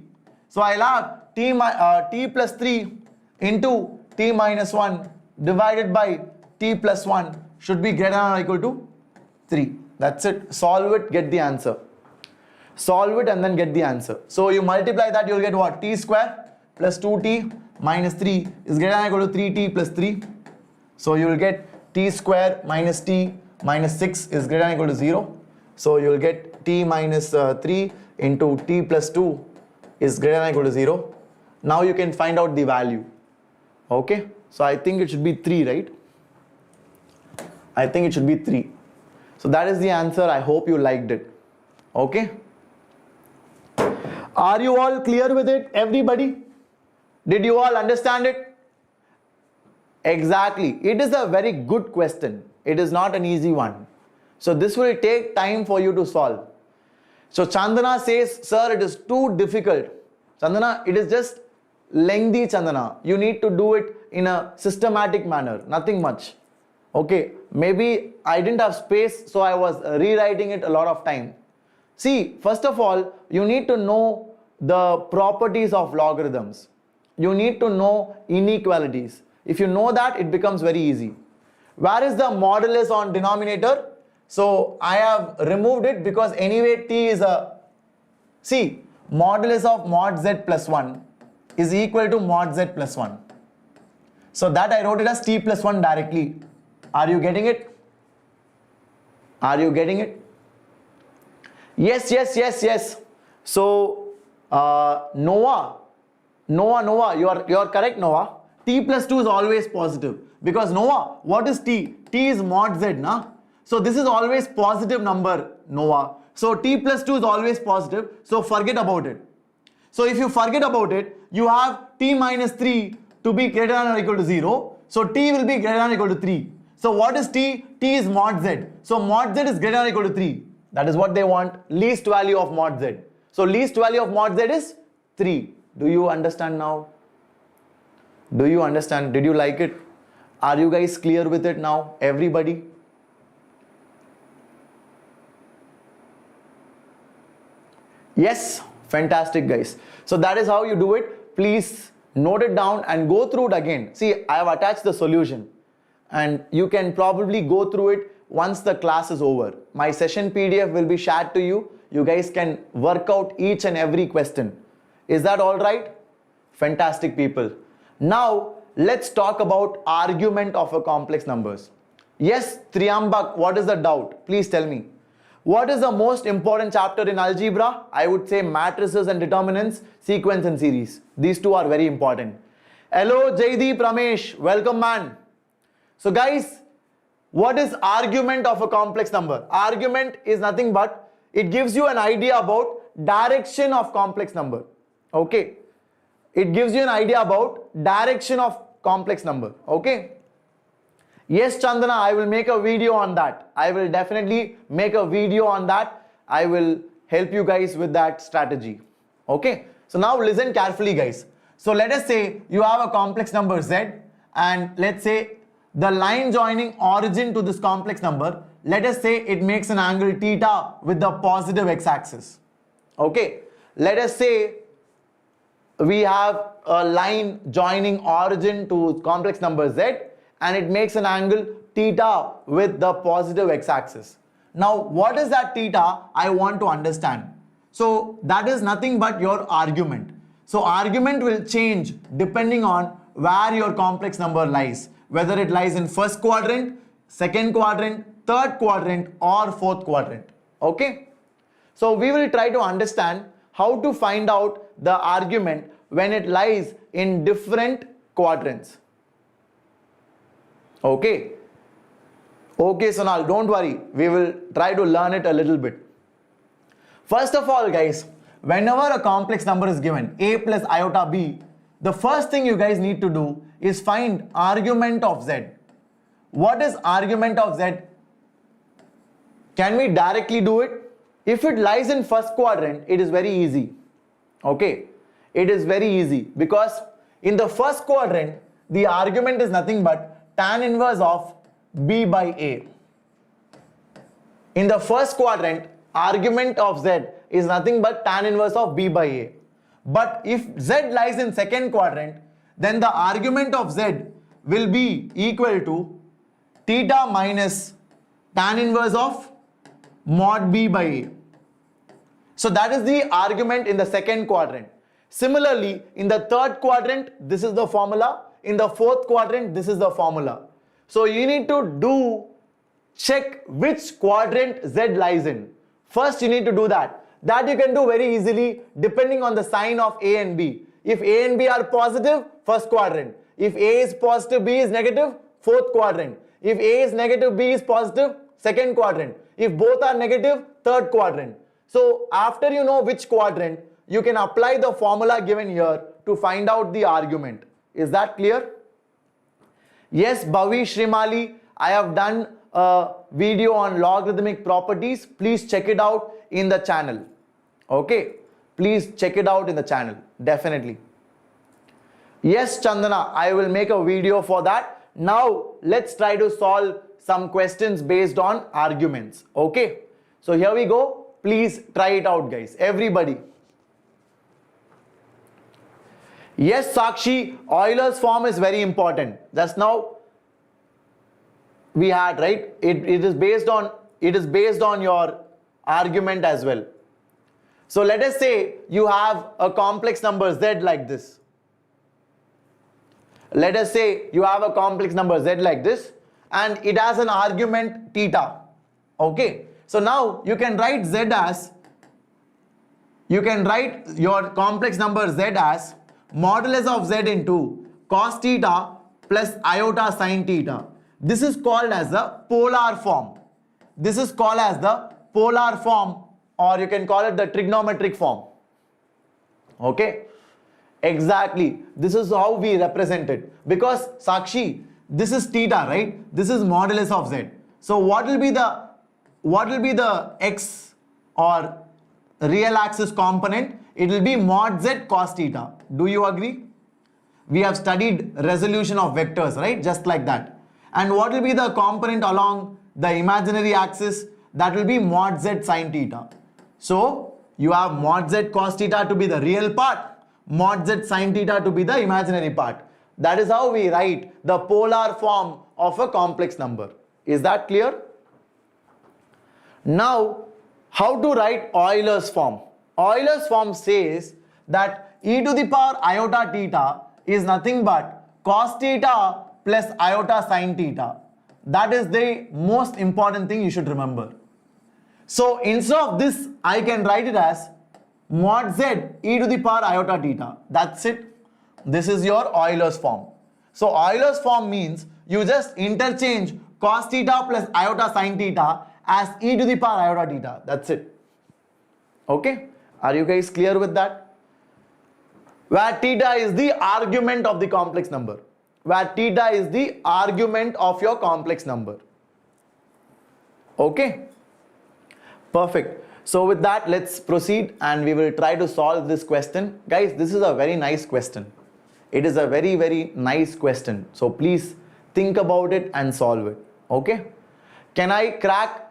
So I'll have t plus 3 into t minus 1 divided by t plus 1 should be greater than or equal to 3. That's it. Solve it, get the answer. Solve it and then get the answer. So you multiply that, you'll get what? T square plus 2t minus 3 is greater than or equal to 3t plus 3. So you will get t square minus t minus 6 is greater than or equal to 0. So you will get t minus 3 into t plus 2 is greater than or equal to 0. Now you can find out the value. Okay. So I think it should be 3, right? I think it should be 3. So that is the answer. I hope you liked it. Okay. Are you all clear with it? Everybody? Did you all understand it? Exactly. It is a very good question. It is not an easy one. So this will take time for you to solve. So Chandana says, sir, it is too difficult. Chandana, it is just lengthy, Chandana. You need to do it in a systematic manner. Nothing much. Okay. Maybe I didn't have space, so I was rewriting it a lot of time. See, first of all, you need to know the properties of logarithms. You need to know inequalities. If you know that, it becomes very easy. Where is the modulus on denominator? So I have removed it because anyway t is a... See, modulus of mod z plus 1 is equal to mod z plus 1. So that I wrote it as t plus 1 directly. Are you getting it? Are you getting it? Yes. So Noah, you are correct, Noah. T plus 2 is always positive because Noah, what is t? T is mod z, na? So this is always positive number, Noah. So t plus 2 is always positive. So forget about it. So if you forget about it, you have t minus 3 to be greater than or equal to 0. So t will be greater than or equal to 3. So what is t? T is mod z. So mod z is greater than or equal to 3. That is what they want. Least value of mod z. So least value of mod z is 3. Do you understand now? Do you understand? Did you like it? Are you guys clear with it now? Everybody? Yes? Fantastic, guys. So that is how you do it. Please note it down and go through it again. See, I have attached the solution and you can probably go through it once the class is over. My session PDF will be shared to you. You guys can work out each and every question. Is that all right? Fantastic, people. Now, let's talk about argument of a complex numbers. Yes, Triambak, what is the doubt? Please tell me. What is the most important chapter in algebra? I would say matrices and determinants, sequence and series. These two are very important. Hello, Jaideep Ramesh. Welcome, man. So guys, what is argument of a complex number? Argument is nothing but it gives you an idea about direction of complex number. Okay. It gives you an idea about direction of complex number. Okay. Yes, Chandana, I will make a video on that. I will definitely make a video on that. I will help you guys with that strategy. Okay. So now listen carefully, guys. So let us say you have a complex number z and let's say the line joining origin to this complex number, let us say it makes an angle theta with the positive x-axis. Okay. Let us say we have a line joining origin to complex number z and it makes an angle theta with the positive x-axis. Now what is that theta? I want to understand. So that is nothing but your argument. So argument will change depending on where your complex number lies, whether it lies in first quadrant, second quadrant, third quadrant, or fourth quadrant. Okay? So we will try to understand how to find out the argument when it lies in different quadrants. Okay? Okay, Sonal, don't worry. We will try to learn it a little bit. First of all, guys, whenever a complex number is given, a plus iota b, the first thing you guys need to do is find argument of z. What is argument of z? Can we directly do it? If it lies in first quadrant, it is very easy. Okay, it is very easy because in the first quadrant, the argument is nothing but tan inverse of b by a. In the first quadrant, argument of z is nothing but tan inverse of b by a. But if z lies in second quadrant, then the argument of z will be equal to theta minus tan inverse of mod b by a. So that is the argument in the second quadrant. Similarly, in the third quadrant, this is the formula. In the fourth quadrant, this is the formula. So you need to check which quadrant z lies in. First, you need to do that. That you can do very easily depending on the sign of A and B. If A and B are positive, first quadrant. If A is positive, B is negative, fourth quadrant. If A is negative, B is positive, second quadrant. If both are negative, third quadrant. So after you know which quadrant, you can apply the formula given here to find out the argument. Is that clear? Yes, Bhavi Shrimali, I have done a video on logarithmic properties. Please check it out in the channel. Okay, please check it out in the channel, definitely. Yes, Chandana, I will make a video for that. Now, let's try to solve some questions based on arguments. Okay, so here we go. Please try it out, guys. Everybody. Yes, Sakshi, Euler's form is very important. Just now we had, right? It is based on your argument as well. So let us say you have a complex number z like this. Let us say you have a complex number z like this and it has an argument theta. Okay. So now you can write z as, you can write your complex number z as modulus of z into cos theta plus iota sin theta. This is called as the polar form. This is called as the polar form, or you can call it the trigonometric form. Okay, exactly. This is how we represent it. Because Sakshi, this is theta, right? This is modulus of z. So what will be the x or real axis component? It will be mod z cos theta. Do you agree? We have studied resolution of vectors, right? Just like that. And what will be the component along the imaginary axis? That will be mod z sin theta. So you have mod z cos theta to be the real part, mod z sin theta to be the imaginary part. That is how we write the polar form of a complex number. Is that clear? Now, how to write Euler's form? Euler's form says that e to the power iota theta is nothing but cos theta plus iota sin theta. That is the most important thing you should remember. So instead of this, I can write it as mod z e to the power iota theta. That's it. This is your Euler's form. So Euler's form means you just interchange cos theta plus iota sin theta as e to the power iota theta. That's it. Okay? Are you guys clear with that? Where theta is the argument of the complex number. Where theta is the argument of your complex number. Okay? Perfect. So with that, let's proceed and we will try to solve this question. Guys, this is a very nice question. It is a very, very nice question. So please think about it and solve it. Okay? Can I crack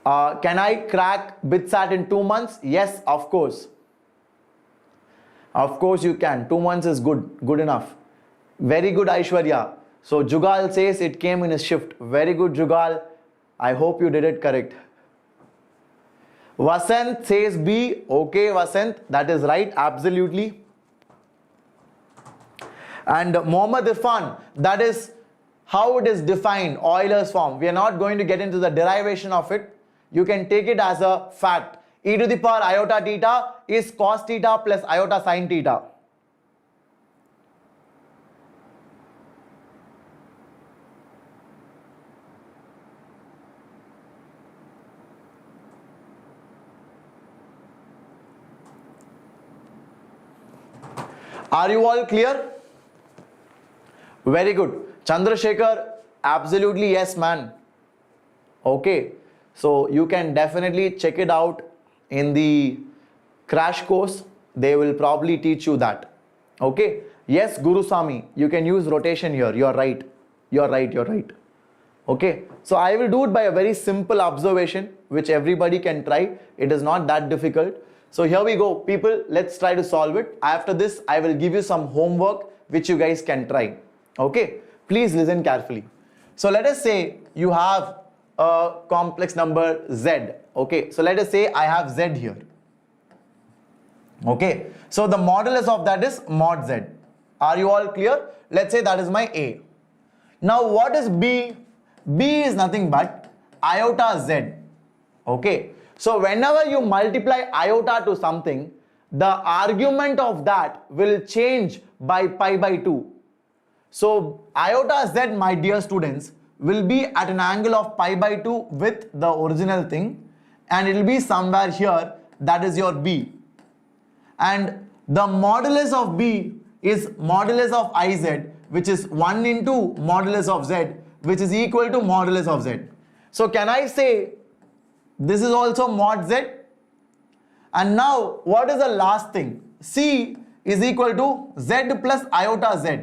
BitSat in 2 months? Yes, of course. Of course you can. 2 months is good enough. Very good, Aishwarya. So Jugal says it came in a shift. Very good, Jugal. I hope you did it correct. Vasant says B. Okay, Vasant, that is right, absolutely. And Mohammad Irfan, that is how it is defined, Euler's form. We are not going to get into the derivation of it. You can take it as a fact. E to the power iota theta is cos theta plus iota sin theta. Are you all clear? Very good. Chandrasekhar, absolutely yes, man. Okay, so you can definitely check it out in the crash course. They will probably teach you that. Okay, yes, Guru Sami, you can use rotation here. You're right. You're right. You're right. Okay, so I will do it by a very simple observation which everybody can try. It is not that difficult. So here we go, people, let's try to solve it. After this, I will give you some homework which you guys can try. Okay, please listen carefully. So let us say you have a complex number Z. Okay, so let us say I have Z here. Okay, so the modulus of that is mod Z. Are you all clear? Let's say that is my A. Now what is B? B is nothing but iota Z. Okay. So whenever you multiply iota to something, the argument of that will change by pi by 2. So iota z, my dear students, will be at an angle of pi by 2 with the original thing, and it will be somewhere here, that is your B. And the modulus of B is modulus of iz, which is 1 into modulus of z, which is equal to modulus of z. So can I say this is also mod z? And now what is the last thing? C is equal to z plus iota z.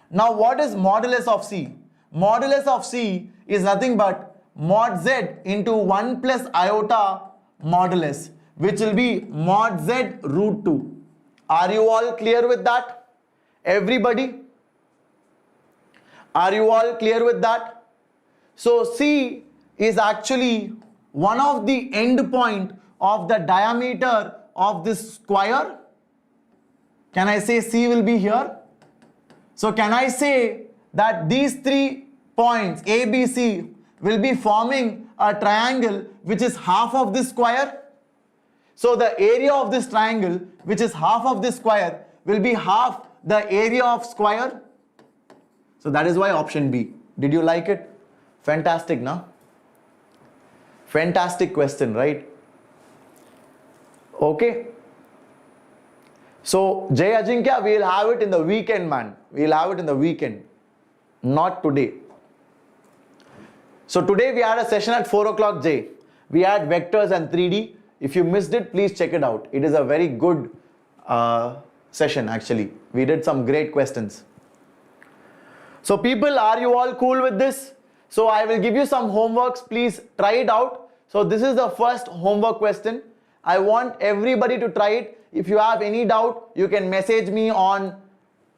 Now what is modulus of C? Modulus of C is nothing but mod z into 1 plus iota modulus, which will be mod z root 2. Are you all clear with that? Everybody? Are you all clear with that? So C is actually one of the end point of the diameter of this square. Can I say C will be here? So can I say that these 3 points A, B, C will be forming a triangle which is half of this square? So the area of this triangle, which is half of this square, will be half the area of square. So that is why option B. Did you like it? Fantastic, no? Fantastic question, right? Okay. So Jay Ajinkya, we'll have it in the weekend, man. We'll have it in the weekend, not today. So today we had a session at 4 o'clock, Jay. We had vectors and 3D. If you missed it, please check it out. It is a very good session actually. We did some great questions. So people, are you all cool with this? So I will give you some homeworks. Please try it out. So this is the first homework question. I want everybody to try it. If you have any doubt, you can message me on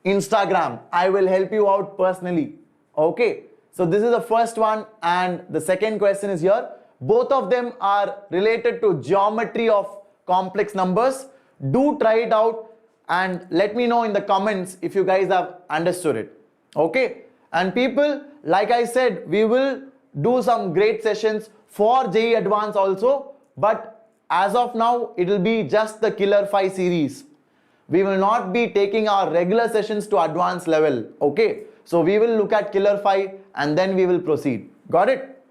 Instagram. I will help you out personally. Okay. So this is the first one, and the second question is here. Both of them are related to geometry of complex numbers. Do try it out and let me know in the comments if you guys have understood it. Okay. And people, like I said, we will do some great sessions for JEE Advanced also, but as of now, it will be just the Killer 5 series. We will not be taking our regular sessions to advanced level. Okay. So we will look at Killer 5 and then we will proceed. Got it?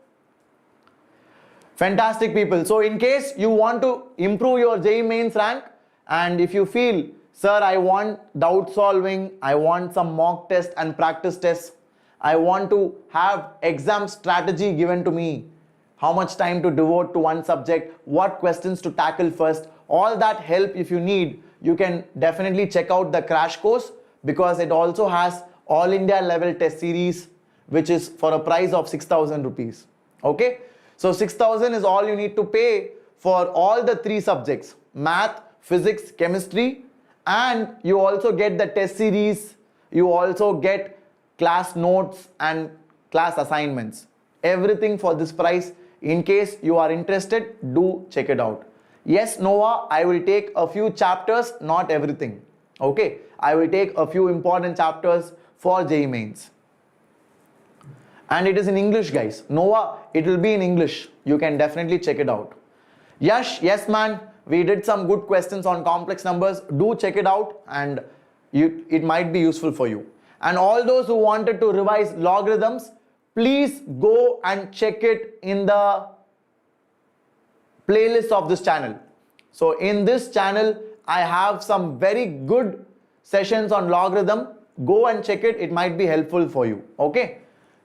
Fantastic, people. So in case you want to improve your JEE Mains rank, and if you feel, sir, I want doubt solving, I want some mock test and practice tests, I want to have exam strategy given to me, how much time to devote to one subject, what questions to tackle first, all that help if you need, you can definitely check out the crash course, because it also has all India level test series, which is for a price of 6,000 rupees. Okay. So 6,000 is all you need to pay for all the 3 subjects, math, physics, chemistry, and you also get the test series, you also get class notes and class assignments. Everything for this price. In case you are interested, do check it out. Yes, Noah, I will take a few chapters, not everything. Okay, I will take a few important chapters for JEE Mains. And it is in English, guys. Noah, it will be in English. You can definitely check it out. Yash, yes man, we did some good questions on complex numbers. Do check it out and it might be useful for you. And all those who wanted to revise logarithms, please go and check it in the playlist of this channel. So in this channel, I have some very good sessions on logarithm. Go and check it. It might be helpful for you. Okay.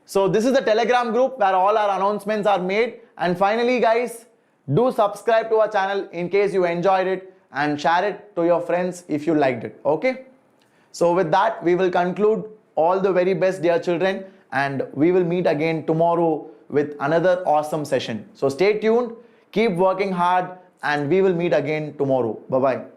So this is the Telegram group where all our announcements are made. And finally, guys, do subscribe to our channel in case you enjoyed it and share it to your friends if you liked it. Okay. So with that, we will conclude. All the very best, dear children, and we will meet again tomorrow with another awesome session. So stay tuned, keep working hard, and we will meet again tomorrow. Bye-bye.